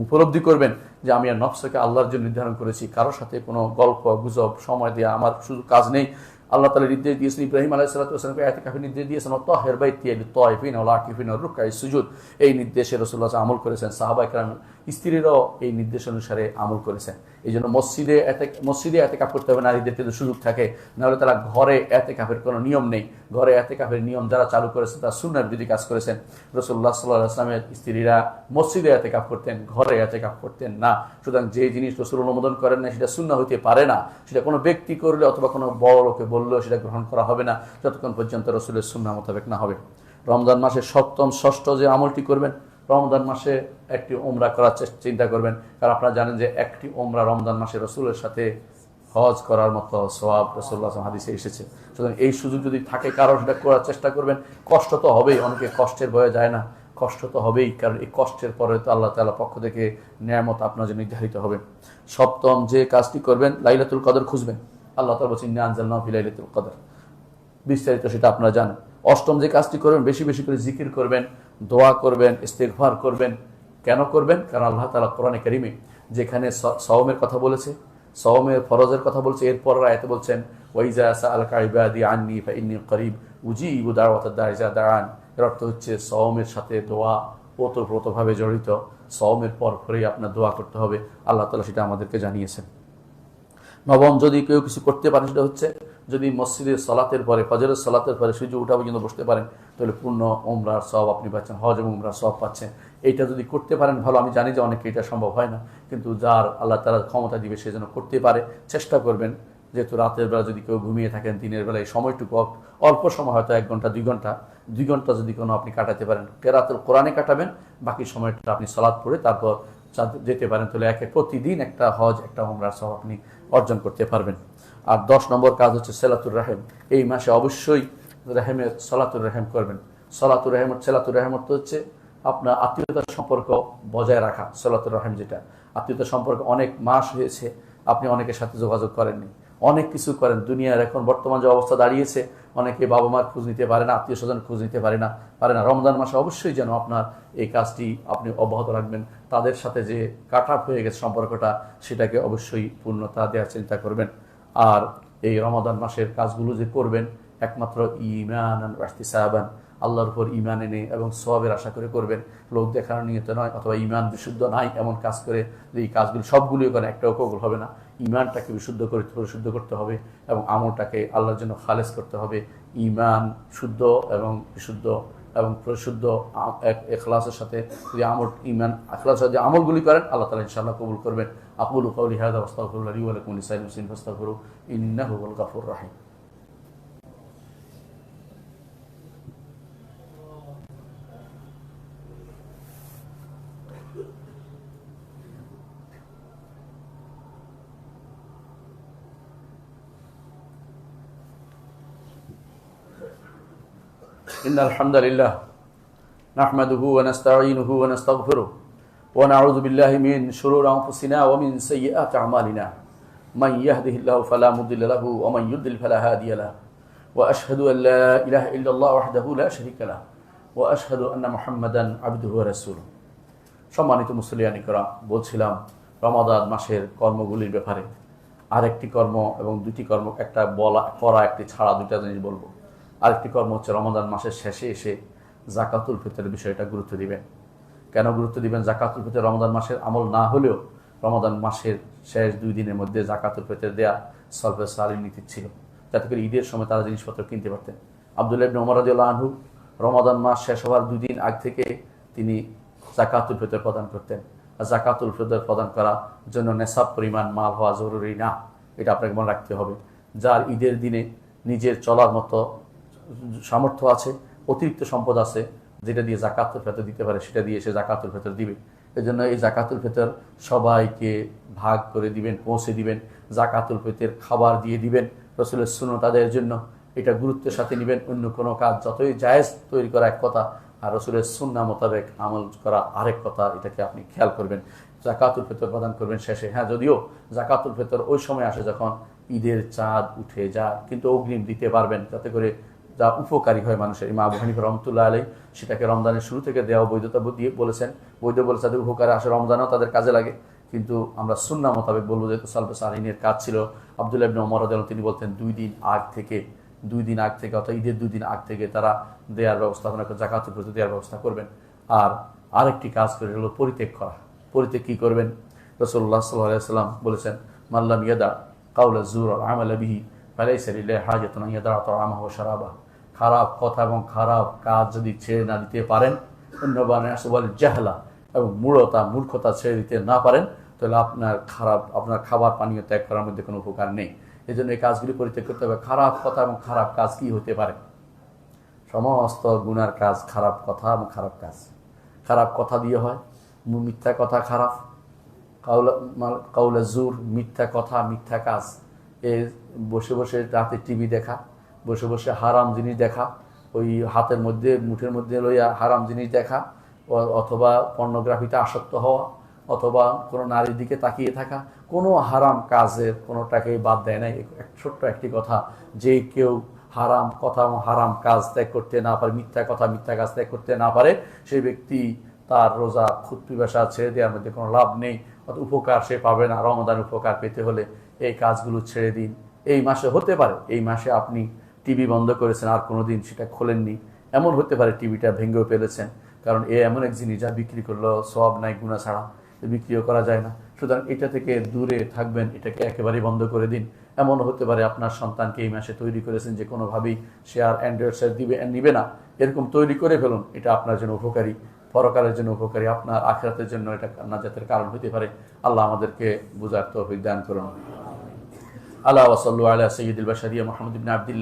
উপলব্ধি করবেন যে আমি আর নফসকে আল্লাহর জন্য নির্ধারণ করেছি, কারোর সাথে কোনো গল্প গুজব সময় দেওয়া আমার শুধু কাজ নেই। আল্লাহ তাআলা নির্দেশ দিয়েছেন, ইব্রাহিম আলাইহিস সালাতু ওয়াস সালামকে ইতিকাফের নির্দেশ দিয়েছেন, তাহির বাইতি লিত-তাওয়াফিনা ওয়াল আকিফিনা ওয়ার রুকআই সুজুদ। এই নির্দেশে রাসূলুল্লাহ আমল করেছেন, সাহাবায়ে কেরাম স্ত্রীরাও এই নির্দেশ অনুসারে আমল করেছেন। এই জন্য মসজিদে ইতিকাফ করতে হবে নারীদের, কিন্তু সুযোগ থাকে, নাহলে তারা ঘরে ইতিকাফের কোনো নিয়ম নেই। ঘরে ইতিকাফের নিয়ম যারা চালু করেছেন তারা সুন্নাহ বিরোধী কাজ করেছেন। রাসূলুল্লাহ সাল্লাল্লাহু আলাইহি ওয়াসাল্লামের স্ত্রীরা মসজিদে ইতিকাফ করতেন, ঘরে ইতিকাফ করতেন না। সুতরাং যে জিনিস রাসূল অনুমোদন করেন না সেটা সুন্নাহ হতে পারে না। সেটা কোনো ব্যক্তি করলে অথবা কোনো বড় লোকে বললেও সেটা গ্রহণ করা হবে না, যতক্ষণ পর্যন্ত রাসূলের সুন্নাহ মোতাবেক না হবে। রমজান মাসে সপ্তম ষষ্ঠ যে আমলটি করবেন, রমজান মাসে একটি উমরা করার চিন্তা করবেন। কারণ আপনারা জানেন যে একটি উমরা রমজান মাসে রাসূলের সাথে হজ করার মতো সওয়াব রাসূলুল্লাহ হাদিসে এসেছে। সুতরাং এই সুযোগ যদি থাকে কারো, সেটা করার চেষ্টা করবেন। কষ্ট তো হবেই, অনেকে কষ্টের ভয়ে যায় না, কষ্ট তো হবেই, কারণ এই কষ্টের পরে তো আল্লাহ তাআলার পক্ষ থেকে নিয়ামত আপনার জন্য নির্ধারিত হবে। সপ্তম যে কাজটি করবেন, লাইলাতুল কদর খুঁজবেন। আল্লাহ তাআলা বলেছেন ইন্না আনজালনাহু ফি লাইলাতুল কদর, বিস্তারিত সেটা আপনারা জানেন। অষ্টম যে কাজটি করবেন, বেশি বেশি করে জিকির করবেন, দোয়া করবেন, ইস্তেগফার করবেন। কেন করবেন? কারণ আল্লাহ তাআলা কোরআনে কারীমে যেখানে সওমের কথা বলেছে, সওমের ফরজের কথা বলছে, এরপর আয়াতে বলছেন ওয়াইজা সাআলাকা ইবাদি আন্নী ফাইন্নী করিব উজিবু দাওয়াতাদ দাঈ ইযা দাআন। এর অর্থ হচ্ছে সওমের সাথে দোয়া ওতপ্রোতভাবে জড়িত। সওমের পরেই আপনার দোয়া করতে হবে, আল্লাহ তাআলা সেটা আমাদেরকে জানিয়েছেন। নবম, যদি কেউ কিছু করতে পারে, সেটা হচ্ছে যদি মসজিদের সলাতের পরে, ফজরের সলাতের পরে সূর্য ওঠা পর্যন্ত বসতে পারেন, তাহলে পূর্ণ উমরার সওয়াব আপনি পাচ্ছেন, হজ এবং উমরার সওয়াব পাচ্ছেন। এইটা যদি করতে পারেন ভালো। আমি জানি যে অনেকে এটা সম্ভব হয় না, কিন্তু যার আল্লাহ তাআলা ক্ষমতা দিবে সে যেন করতে পারে, চেষ্টা করবেন। যেহেতু রাতের বেলা যদি কেউ ঘুমিয়ে থাকেন, দিনের বেলা এই সময়টুকু অল্প সময়, হয়তো 1 ঘন্টা 2 ঘন্টা যদি কোনো আপনি কাটাতে পারেন, কেরাতুল কোরআনে কাটাবেন, বাকি সময়টা আপনি সালাত পড়ে তারপর যেতে পারেন, তাহলে প্রতিদিন একটা হজ, একটা উমরার সওয়াব আপনি অর্জন করতে পারবেন। আর 10 নম্বর কাজ হচ্ছে সিলাতুর রাহিম। এই মাসে অবশ্যই রাহিমের সালাতুর রাহিম করবেন। সালাতুর রাহিম অর্থ হচ্ছে আপনার আত্মীয়তার সম্পর্ক বজায় রাখা। সালাতুর রাহিম যেটা, আত্মীয়তার সম্পর্ক অনেক মাস হয়েছে আপনি অনেকের সাথে যোগাযোগ করেননি, অনেক কিছু করেন। দুনিয়ার এখন বর্তমান যে অবস্থা দাঁড়িয়েছে, অনেকে বাবা মার খোঁজ নিতে পারে না, আত্মীয় স্বজন খোঁজ নিতে পারে না। রমজান মাসে অবশ্যই যেন আপনার এই কাজটি আপনি অব্যাহত রাখবেন। তাদের সাথে যে কাট আপ হয়ে গেছে সম্পর্কটা, সেটাকে অবশ্যই পূর্ণতা দেওয়ার চিন্তা করবেন। আর এই রমাদান মাসের কাজগুলো যে করবেন, একমাত্র ঈমানান ওয়া ইহতিসাবান, আল্লাহর উপর ঈমান এনে এবং সওয়াবের আশা করে করবেন, লোক দেখানোর নিয়তে নয়, অথবা ঈমান বিশুদ্ধ নাই এমন কাজ করে যে এই কাজগুলো সবগুলোই করেন, একটাও কবুল হবে না। ঈমানটাকে পরিশুদ্ধ করতে হবে এবং আমলটাকে আল্লাহর জন্য খালেস করতে হবে। ঈমান শুদ্ধ এবং বিশুদ্ধ এবং পরিশুদ্ধ ইখলাসের সাথে যদি ঈমান ইখলাসের সাথে আমলগুলি করেন, আল্লাহ তাআলা ইনশাআল্লাহ কবুল করবেন। আকুলু কাওলি হাযা ওয়া আস্তাগফিরুল্লাহ লি ওয়া লাকুম ওয়া লিসাইরিল মুসলিমিন ফাস্তাগফিরু ইন্নাহু হুয়াল গাফুরুর রাহিম। ইন্নাল হামদালিল্লাহ নাহমাদুহু ওয়া নাস্তাঈনুহু ওয়া নাস্তাগফিরুহু ওয়া নাউযু বিল্লাহি মিন শুরুরি আনফুসিনা ওয়া মিন সাইয়্যাতি আমালিনা মান ইয়াহদিহিল্লাহু ফালা মুদিল্লা লাহু ওয়া মান ইউদ্লিল ফালা হাদিয়া লাহু ওয়া আশহাদু আল লা ইলাহা ইল্লাল্লাহ ওয়াহদাহু লা শারীকা লাহু ওয়া আশহাদু আন্না মুহাম্মাদান আবদুহু ওয়া রাসূলুহু। সম্মানিত মুসলিয়ানি کرام, বলছিলাম রমাদান মাসের কর্মগুলির ব্যাপারে। আরেকটি কর্ম এবং দুটি কর্ম, একটা করা একটি ছাড়া, দুইটা জিনিস বলবো। আরেকটি কর্ম হচ্ছে রমাদান মাসের শেষে এসে যাকাতুল ফিতরের বিষয়টা গুরুত্ব দিবেন। কেন গুরুত্ব দিবেন? যাকাতুল ফিতর রমাদান মাসের আমল না হলেও রমাদান মাসের শেষ 2 দিনের মধ্যে যাকাতুল ফিতর দেয়া সলফে সালিহিন নীতি ছিল, যাতে করে ঈদের সময় তারা জিনিসপত্র কিনতে পারতেন। আব্দুল্লাহ ইবনে ওমর রাদিয়াল্লাহু আনহু রমাদান মাস শেষ হওয়ার 2 দিন আগ থেকে তিনি যাকাতুল ফিতর প্রদান করতেন। আর যাকাতুল ফিতর প্রদান করার জন্য নেশাব পরিমাণ মাল হওয়া জরুরি না, এটা আপনাকে মনে রাখতে হবে। যার ঈদের দিনে নিজের চলার মতো সামর্থ্য আছে, অতিরিক্ত সম্পদ আছে, যেটা দিয়ে যাকাতুল ফিতর দিতে পারে, সেটা দিয়ে সে যাকাতুল ফিতর দিবে। এজন্য এই যাকাতুল ফিতর সবাইকে ভাগ করে দিবেন, পৌঁছে দিবেন। যাকাতুল ফিতর খাবার দিয়ে দিবেন, রাসূলের সুন্নাত আদায়ের জন্য। এটা গুরুত্বের সাথে নেবেন। অন্য কোনো কাজ যতই জায়েজ তৈরি করা এক কথা, আর রাসূলের সুন্নাহ মোতাবেক আমল করা আরেক কথা। এটাকে আপনি খেয়াল করবেন। যাকাতুল ফিতর প্রদান করবেন শেষে। হ্যাঁ, যদিও যাকাতুল ফিতর ওই সময় আসে যখন ঈদের চাঁদ উঠে যায়, কিন্তু অগ্রিম দিতে পারবেন, যাতে করে যা উপকারী হয় মানুষের। ইমাম আবু হানিফা রাহমাতুল্লাহ আলাইহি সেটাকে রমজানের শুরু থেকে দেওয়া বৈধতা দিয়ে বলেছেন। বৈধ বলে তাদের উপকারে আসে, রমজানও তাদের কাজে লাগে। কিন্তু আমরা সুন্নাহ মোতাবেক বলবো, যেহেতু সালফে সালিহিনের কাজ ছিল। আব্দুল্লাহ ইবনে ওমর রাদিয়াল্লাহু আনহু তিনি বলতেন 2 দিন আগ থেকে অর্থাৎ ঈদের 2 দিন আগ থেকে তারা দেওয়ার ব্যবস্থাপনা করে, যাকাতুল ফিতর দেওয়ার ব্যবস্থা করবেন। আর আরেকটি কাজ করে হলো পরিত্যাগ করা। পরিত্যাগ কি করবেন? রাসূলুল্লাহ সাল্লাল্লাহু আলাইহি ওয়াসাল্লাম বলেছেন, মান লাম ইয়াদা কাওলা যুর ওয়াল আমালা বিহি ফালাইসা লিল্লাহি হাজাতুন আন ইয়াদা তাআমাহু ওয়া শারাবাহু। খারাপ কথা এবং খারাপ কাজ যদি ছেড়ে না দিতে পারেন, জাহলা এবং মূর্খতা ছেড়ে দিতে না পারেন, তাহলে আপনার খাবার পানীয় ত্যাগ করার মধ্যে কোনো উপকার নেই। এই জন্য এই কাজগুলি পরিত্যাগ করতে হবে। খারাপ কথা এবং খারাপ কাজ কি হতে পারে? সমস্ত গুনার কাজ খারাপ কথা এবং খারাপ কাজ। খারাপ কথা দিয়ে হয়, মিথ্যা কথা খারাপ, কাউলা জুর, মিথ্যা কথা, মিথ্যা কাজ, বসে বসে রাতে টিভি দেখা, বসে বসে হারাম জিনিস দেখা, ওই হাতের মধ্যে মুঠের মধ্যে লইয়া হারাম জিনিস দেখা, অথবা পর্নোগ্রাফিতে আসক্ত হওয়া, অথবা কোনো নারীর দিকে তাকিয়ে থাকা, কোনো হারাম কাজের কোনোটাকে বাদ দেয় নাই। ছোট্ট একটি কথা, যে কেউ হারাম কথা হারাম কাজ ত্যাগ করতে না পারে, মিথ্যা কথা মিথ্যা কাজ ত্যাগ করতে না পারে, সেই ব্যক্তি তার রোজা খুদ পিপাসা ছেড়ে দেওয়ার মধ্যে কোনো লাভ নেই, উপকার সে পাবে না। রমাদান উপকার পেতে হলে এই কাজগুলো ছেড়ে দিন। এই মাসে হতে পারে এই মাসে আপনি টিভি বন্ধ করেছেন, আর কোনোদিন সেটা খোলেননি, এমন হতে পারে টিভিটা ভেঙেও ফেলেছেন, কারণ এমন এক জিনিস যা বিক্রি করলো সওয়াব নাই, গুনাহ ছাড়া বিক্রিও করা যায় না। সুতরাং এটা থেকে দূরে থাকবেন, এটাকে একেবারেই বন্ধ করে দিন। এমন হতে পারে আপনার সন্তানকে এই মাসে তৈরি করেছেন যে কোনোভাবেই সে আর অ্যান্ড্রয়েড সেট নিবে না, এরকম তৈরি করে ফেলুন। এটা আপনার জন্য উপকারী, পরকালের জন্য উপকারী, আপনার আখিরাতের জন্য এটা নাজাতের কারণ হতে পারে। আল্লাহ আমাদেরকে বুঝার তৌফিক দান করুন। আল্লাহ ওয়া সাল্লু আলা সাইয়্যিদিল বাশারিয়া মুহাম্মদ ইবনে আবদুল্লাহ।